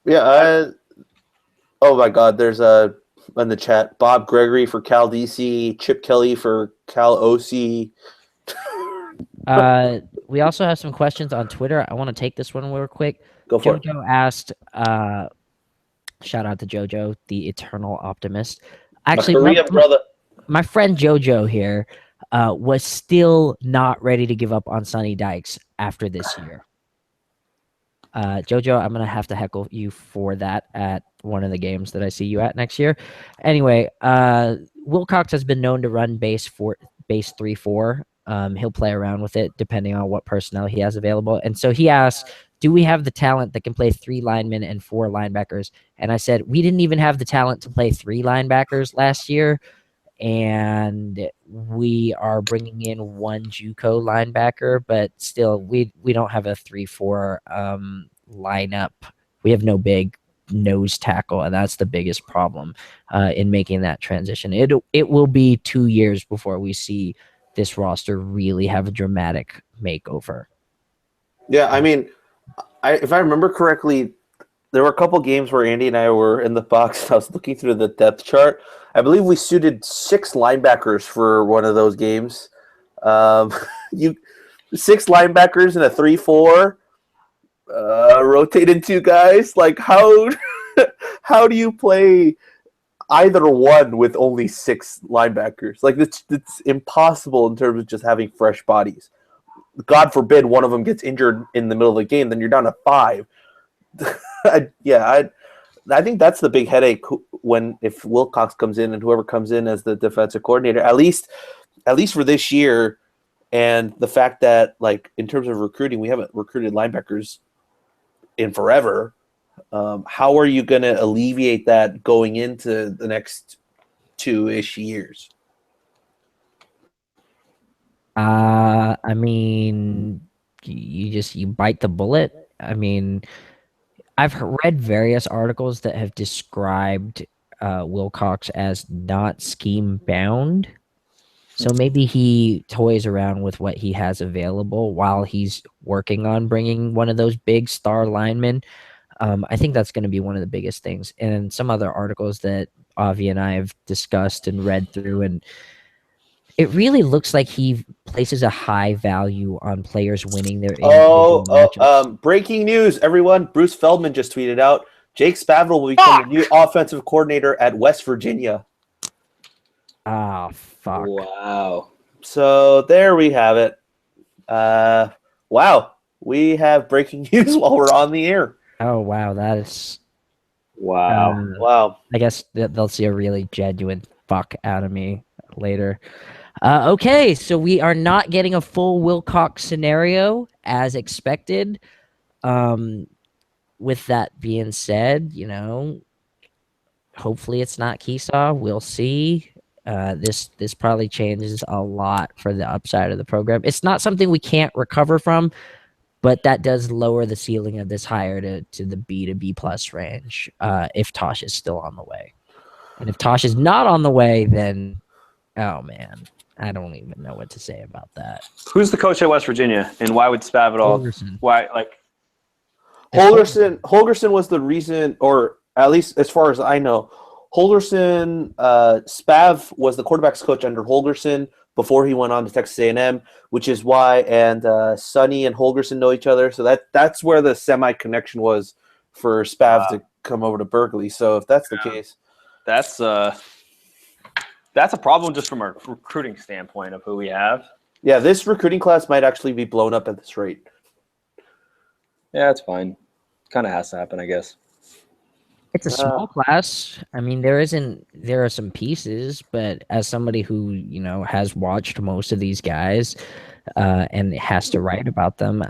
Yeah. Oh my God. There's in the chat, Bob Gregory for Cal DC, Chip Kelly for Cal OC. We also have some questions on Twitter. I want to take this one real quick. Go for Jojo asked, shout out to Jojo, the eternal optimist. Actually, brother. My friend Jojo here was still not ready to give up on Sonny Dykes after this year. Jojo, I'm gonna have to heckle you for that at one of the games that I see you at next year. Anyway, Wilcox has been known to run base 3-4. He'll play around with it depending on what personnel he has available. And so he asks, "Do we have the talent that can play 3 linemen and 4 linebackers?" And I said, "We didn't even have the talent to play 3 linebackers last year." And we are bringing in 1 JUCO linebacker, but still, we don't have a 3-4 lineup. We have no big nose tackle, and that's the biggest problem in making that transition. It will be 2 years before we see this roster really have a dramatic makeover. Yeah, I mean, if I remember correctly, there were a couple games where Andy and I were in the box. I was looking through the depth chart. I believe we suited 6 linebackers for one of those games. You 6 linebackers in a 3-4, rotated 2 guys. Like how how do you play either one with only 6 linebackers? Like it's impossible in terms of just having fresh bodies. God forbid one of them gets injured in the middle of the game, then you're down to 5. I think that's the big headache if Wilcox comes in and whoever comes in as the defensive coordinator, at least for this year, and the fact that like in terms of recruiting, we haven't recruited linebackers in forever. How are you going to alleviate that going into the next 2-ish years? I mean, you bite the bullet. I mean, I've read various articles that have described Wilcox as not scheme bound. So maybe he toys around with what he has available while he's working on bringing one of those big star linemen. I think that's going to be one of the biggest things. And some other articles that Avi and I have discussed and read through, and it really looks like he places a high value on players winning their individual matchups. Breaking news, everyone. Bruce Feldman just tweeted out, Jake Spavital will become the new offensive coordinator at West Virginia. Ah, fuck. Wow. So there we have it. Wow. We have breaking news while we're on the air. Oh, wow. That is... Wow. Wow. I guess they'll see a really genuine fuck out of me later. Okay, so we are not getting a full Wilcox scenario as expected. With that being said, hopefully it's not Keesaw. We'll see. This probably changes a lot for the upside of the program. It's not something we can't recover from, but that does lower the ceiling of this hire to the B to B plus range if Tosh is still on the way. And if Tosh is not on the way, then, oh man, I don't even know what to say about that. Who's the coach at West Virginia, and why would Spavital? Holgorsen. Why Holgorsen was the reason, or at least as far as I know, Holgorsen, Spav was the quarterback's coach under Holgorsen before he went on to Texas A&M, which is why, and Sonny and Holgorsen know each other, so that's where the semi-connection was for Spav to come over to Berkeley. So if that's the case, that's a problem just from a recruiting standpoint of who we have. Yeah, this recruiting class might actually be blown up at this rate. Yeah, it's fine. Kind of has to happen, I guess. It's a small class. I mean, there are some pieces, but as somebody who, has watched most of these guys and has to write about them,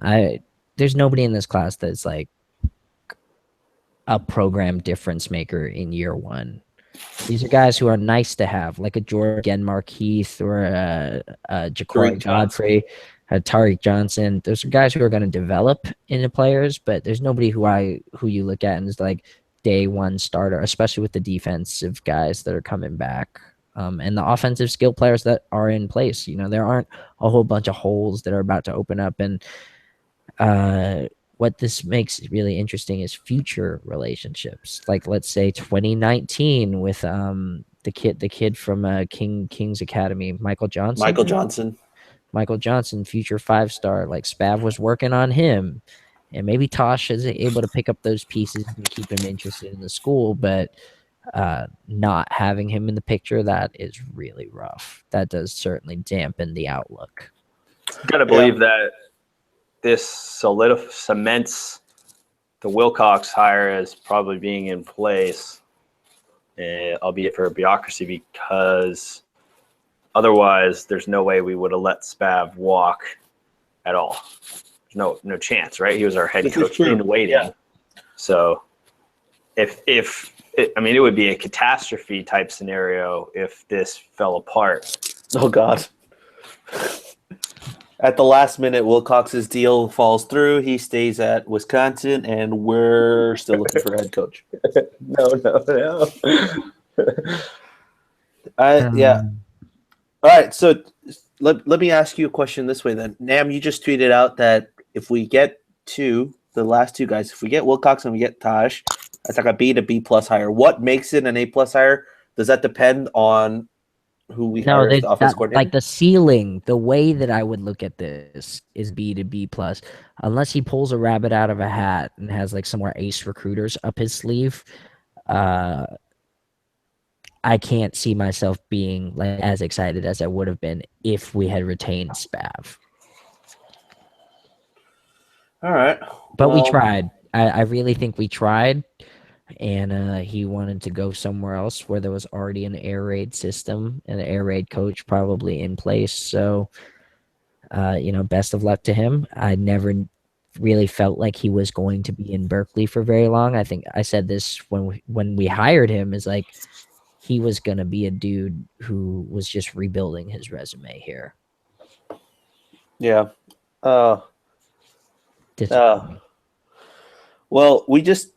there's nobody in this class that's like a program difference maker in year one. These are guys who are nice to have, like a Jordan Markeith or a Ja'Cory Godfrey, a Tariq Johnson. Those are guys who are going to develop into players, but there's nobody who you look at and is like day one starter, especially with the defensive guys that are coming back and the offensive skill players that are in place. There aren't a whole bunch of holes that are about to open up, and what this makes really interesting is future relationships. Like, let's say 2019 with the kid from King's Academy, Michael Johnson. Michael Johnson, future 5-star. Like, Spav was working on him, and maybe Tosh is able to pick up those pieces and keep him interested in the school. But not having him in the picture, that is really rough. That does certainly dampen the outlook. Got to believe that this cements the Wilcox hire as probably being in place, albeit for a bureaucracy, because otherwise there's no way we would have let Spav walk at all. No chance, right? He was our head coach in waiting. Yeah. So it would be a catastrophe type scenario if this fell apart. Oh God. At the last minute, Wilcox's deal falls through. He stays at Wisconsin, and we're still looking for a head coach. No. Yeah. All right. So let me ask you a question this way then. Nam, you just tweeted out that if we get the last two guys, if we get Wilcox and we get Taj, that's like a B to B plus hire. What makes it an A plus hire? Does that depend on who we hire as the offense coordinator? Like the ceiling, the way that I would look at this is B to B plus, unless he pulls a rabbit out of a hat and has like some more ace recruiters up his sleeve. I can't see myself being like as excited as I would have been if we had retained Spav. All right, but we tried. I really think we tried. And he wanted to go somewhere else where there was already an air raid system and an air raid coach probably in place. So, best of luck to him. I never really felt like he was going to be in Berkeley for very long. I think I said this when we hired him, is like he was going to be a dude who was just rebuilding his resume here. Yeah. Well, we just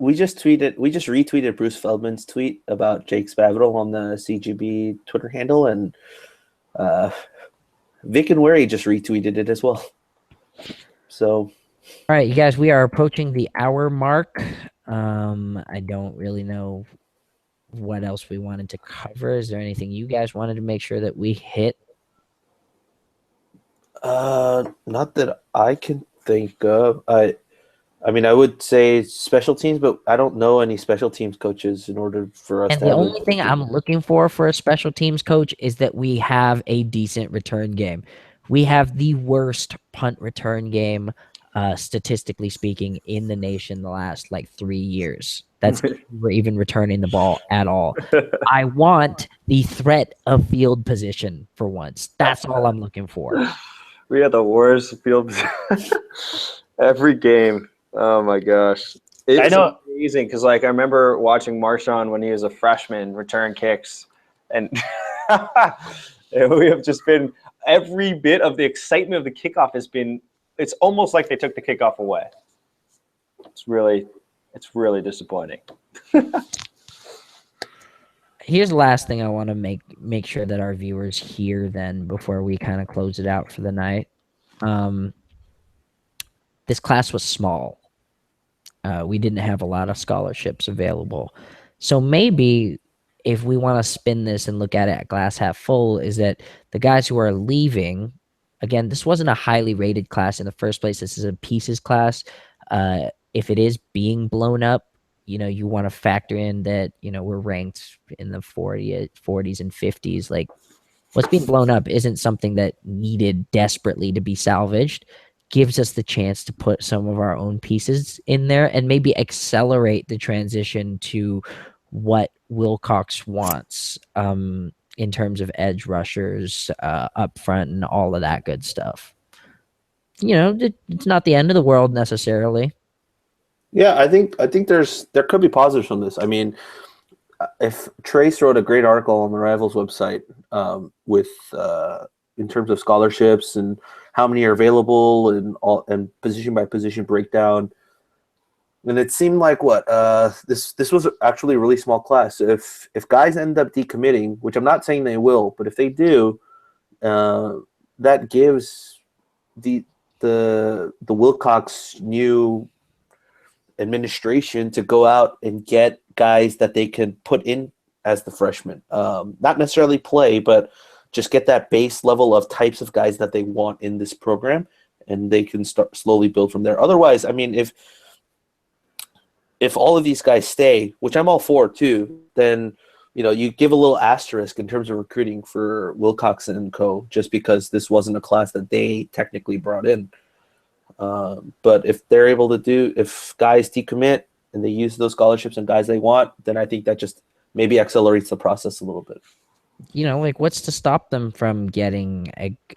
retweeted Bruce Feldman's tweet about Jake Spavital on the CGB Twitter handle, and Vic and Wary just retweeted it as well. So, all right, you guys, we are approaching the hour mark. I don't really know what else we wanted to cover. Is there anything you guys wanted to make sure that we hit? Not that I can think of. I mean, I would say special teams, but I don't know any special teams coaches in order for us and to the have only thing I'm looking for a special teams coach is that we have a decent return game. We have the worst punt return game, statistically speaking, in the nation the last 3 years. That's we're even returning the ball at all. I want the threat of field position for once. That's all I'm looking for. We had the worst field every game. Oh my gosh. It's amazing because I remember watching Marshawn when he was a freshman return kicks, and we have just been, every bit of the excitement of the kickoff has been, it's almost like they took the kickoff away. It's really disappointing. Here's the last thing I want to make sure that our viewers hear then before we kind of close it out for the night. This class was small. We didn't have a lot of scholarships available. So maybe if we want to spin this and look at it at glass half full, is that the guys who are leaving, again, this wasn't a highly rated class in the first place. This is a pieces class. If it is being blown up, you want to factor in that, we're ranked in the 40s and 50s. Like, what's being blown up isn't something that needed desperately to be salvaged. Gives us the chance to put some of our own pieces in there and maybe accelerate the transition to what Wilcox wants in terms of edge rushers up front and all of that good stuff. It's not the end of the world necessarily. Yeah, I think there could be positives from this. I mean, if Trace wrote a great article on the Rivals website with in terms of scholarships and how many are available and position by position breakdown, and it seemed like this was actually a really small class. So if guys end up decommitting, which I'm not saying they will, but if they do, that gives the Wilcox new administration to go out and get guys that they can put in as the freshmen. Not necessarily play, but just get that base level of types of guys that they want in this program, and they can start slowly build from there. Otherwise, I mean, if all of these guys stay, which I'm all for too, then you give a little asterisk in terms of recruiting for Wilcox and co. Just because this wasn't a class that they technically brought in. But if they're able to if guys decommit and they use those scholarships and guys they want, then I think that just maybe accelerates the process a little bit. Like what's to stop them from getting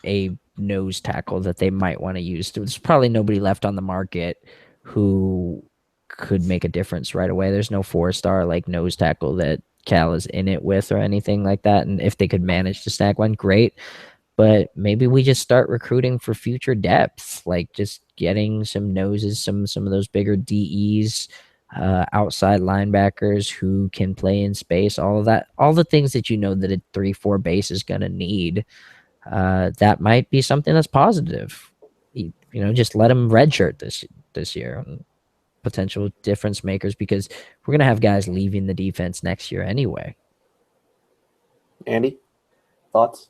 a nose tackle that they might want to use? There's probably nobody left on the market who could make a difference right away. There's no 4-star like nose tackle that Cal is in it with or anything like that. And if they could manage to snag one, great. But maybe we just start recruiting for future depth, like just getting some noses, some of those bigger DEs, outside linebackers who can play in space, all of that, all the things that that a 3-4 base is going to need. That might be something that's positive. Just let them redshirt this year. Potential difference makers, because we're going to have guys leaving the defense next year anyway. Andy, thoughts?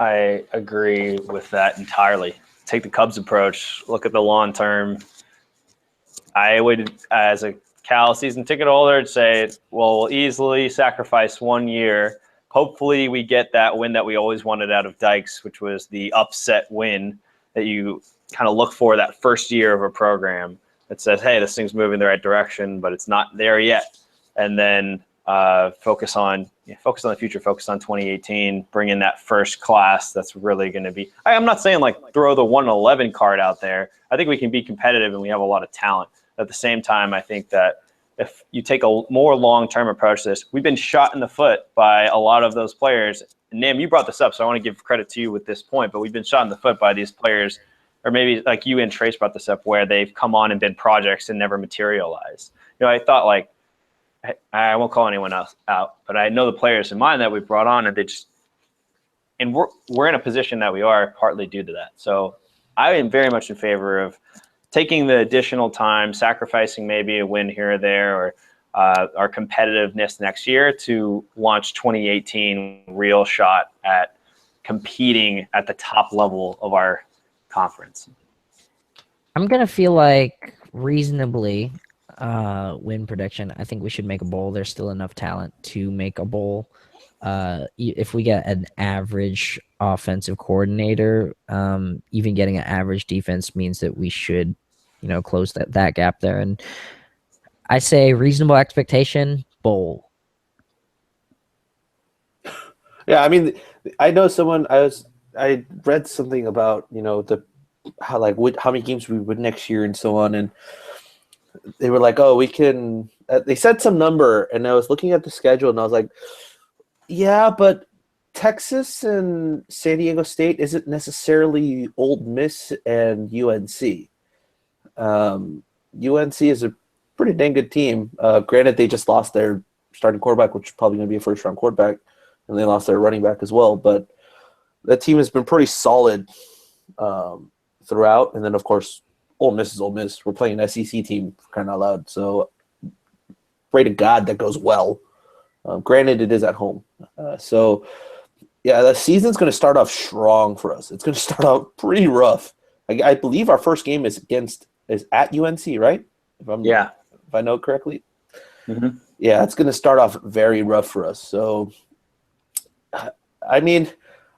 I agree with that entirely. Take the Cubs approach. Look at the long term. I would, as a Cal season ticket holder, say, well, we'll easily sacrifice 1 year. Hopefully we get that win that we always wanted out of Dykes, which was the upset win that you kind of look for that first year of a program that says, hey, this thing's moving the right direction, but it's not there yet. And then focus on the future, focus on 2018, bring in that first class that's really going to be – I'm not saying like throw the 111 card out there. I think we can be competitive and we have a lot of talent. At the same time, I think that if you take a more long-term approach to this, we've been shot in the foot by a lot of those players. And Nam, you brought this up, so I want to give credit to you with this point, but we've been shot in the foot by these players, or maybe like you and Trace brought this up, where they've come on and been projects and never materialized. I thought like, I won't call anyone else out, but I know the players in mind that we brought on, and we're in a position that we are partly due to that. So I am very much in favor of taking the additional time, sacrificing maybe a win here or there, or our competitiveness next year to launch 2018 real shot at competing at the top level of our conference. I'm going to feel like reasonably win prediction. I think we should make a bowl. There's still enough talent to make a bowl. If we get an average offensive coordinator, even getting an average defense means that we should, close that gap there. And I say reasonable expectation, bowl. Yeah, I mean, I know someone. I read something about how many games we would next year and so on, and they were like, oh, we can. They said some number, and I was looking at the schedule, and I was like, yeah, but Texas and San Diego State isn't necessarily Ole Miss and UNC. UNC is a pretty dang good team. Granted, they just lost their starting quarterback, which is probably going to be a first-round quarterback, and they lost their running back as well. But that team has been pretty solid throughout. And then, of course, Ole Miss is Ole Miss. We're playing an SEC team, for crying out loud. So pray to God that goes well. Granted, it is at home. Yeah, the season's going to start off strong for us. It's going to start out pretty rough. I believe our first game is at UNC, right? If I know correctly. Mm-hmm. Yeah, it's going to start off very rough for us. So, I mean,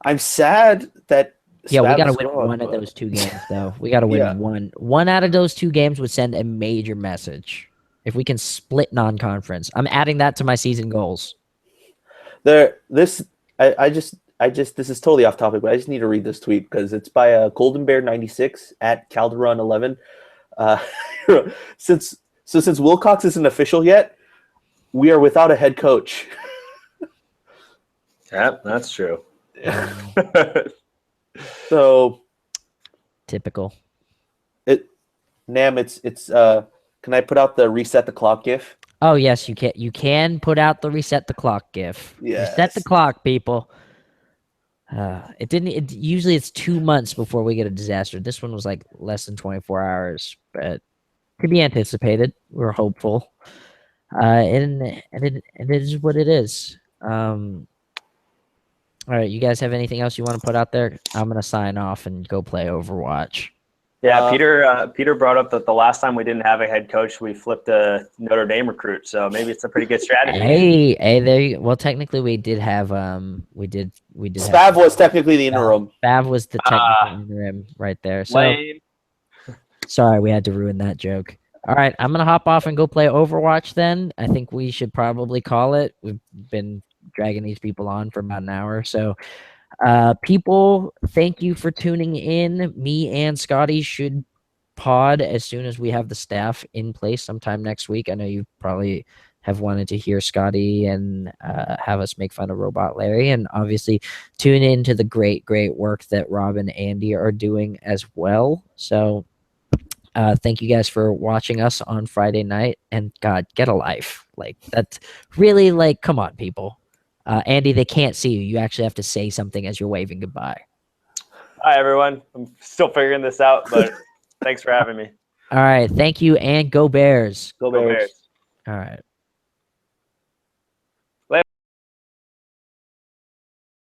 I'm sad that. Yeah, we got to win one of those two games, though. We got to win one. One out of those two games would send a major message. If we can split non-conference, I'm adding that to my season goals. This is totally off topic, but I just need to read this tweet because it's by Golden Bear 96 at Calderon 11. Since Wilcox isn't official yet, we are without a head coach. Yeah, that's true. So typical. Nam, it's can I put out the reset the clock gif? Oh yes, you can. You can put out the reset the clock gif. Yes. Reset the clock, people. Usually it's 2 months before we get a disaster. This one was like less than 24 hours, but could be anticipated. We're hopeful. And it is what it is. All right, you guys have anything else you want to put out there? I'm gonna sign off and go play Overwatch. Yeah, Peter brought up that the last time we didn't have a head coach, we flipped a Notre Dame recruit. So maybe it's a pretty good strategy. Hey, there you, well, technically we did have we did have Spav was technically the interim. Fav was the technical interim right there. So Lame. sorry we had to ruin that joke. All right, I'm gonna hop off and go play Overwatch then. I think we should probably call it. We've been dragging these people on for about an hour. So people, thank you for tuning in. Me and Scotty should pod as soon as we have the staff in place sometime next week. I know you probably have wanted to hear Scotty and have us make fun of Robot Larry, and obviously tune in to the great work that Rob and Andy are doing as well. So thank you guys for watching us on Friday night, and God, get a life. Like, that's really, like, come on, people. Andy, they can't see you. You actually have to say something as you're waving goodbye. Hi, everyone. I'm still figuring this out, but thanks for having me. All right. Thank you, and go Bears. Go Go Bears. Bears. All right.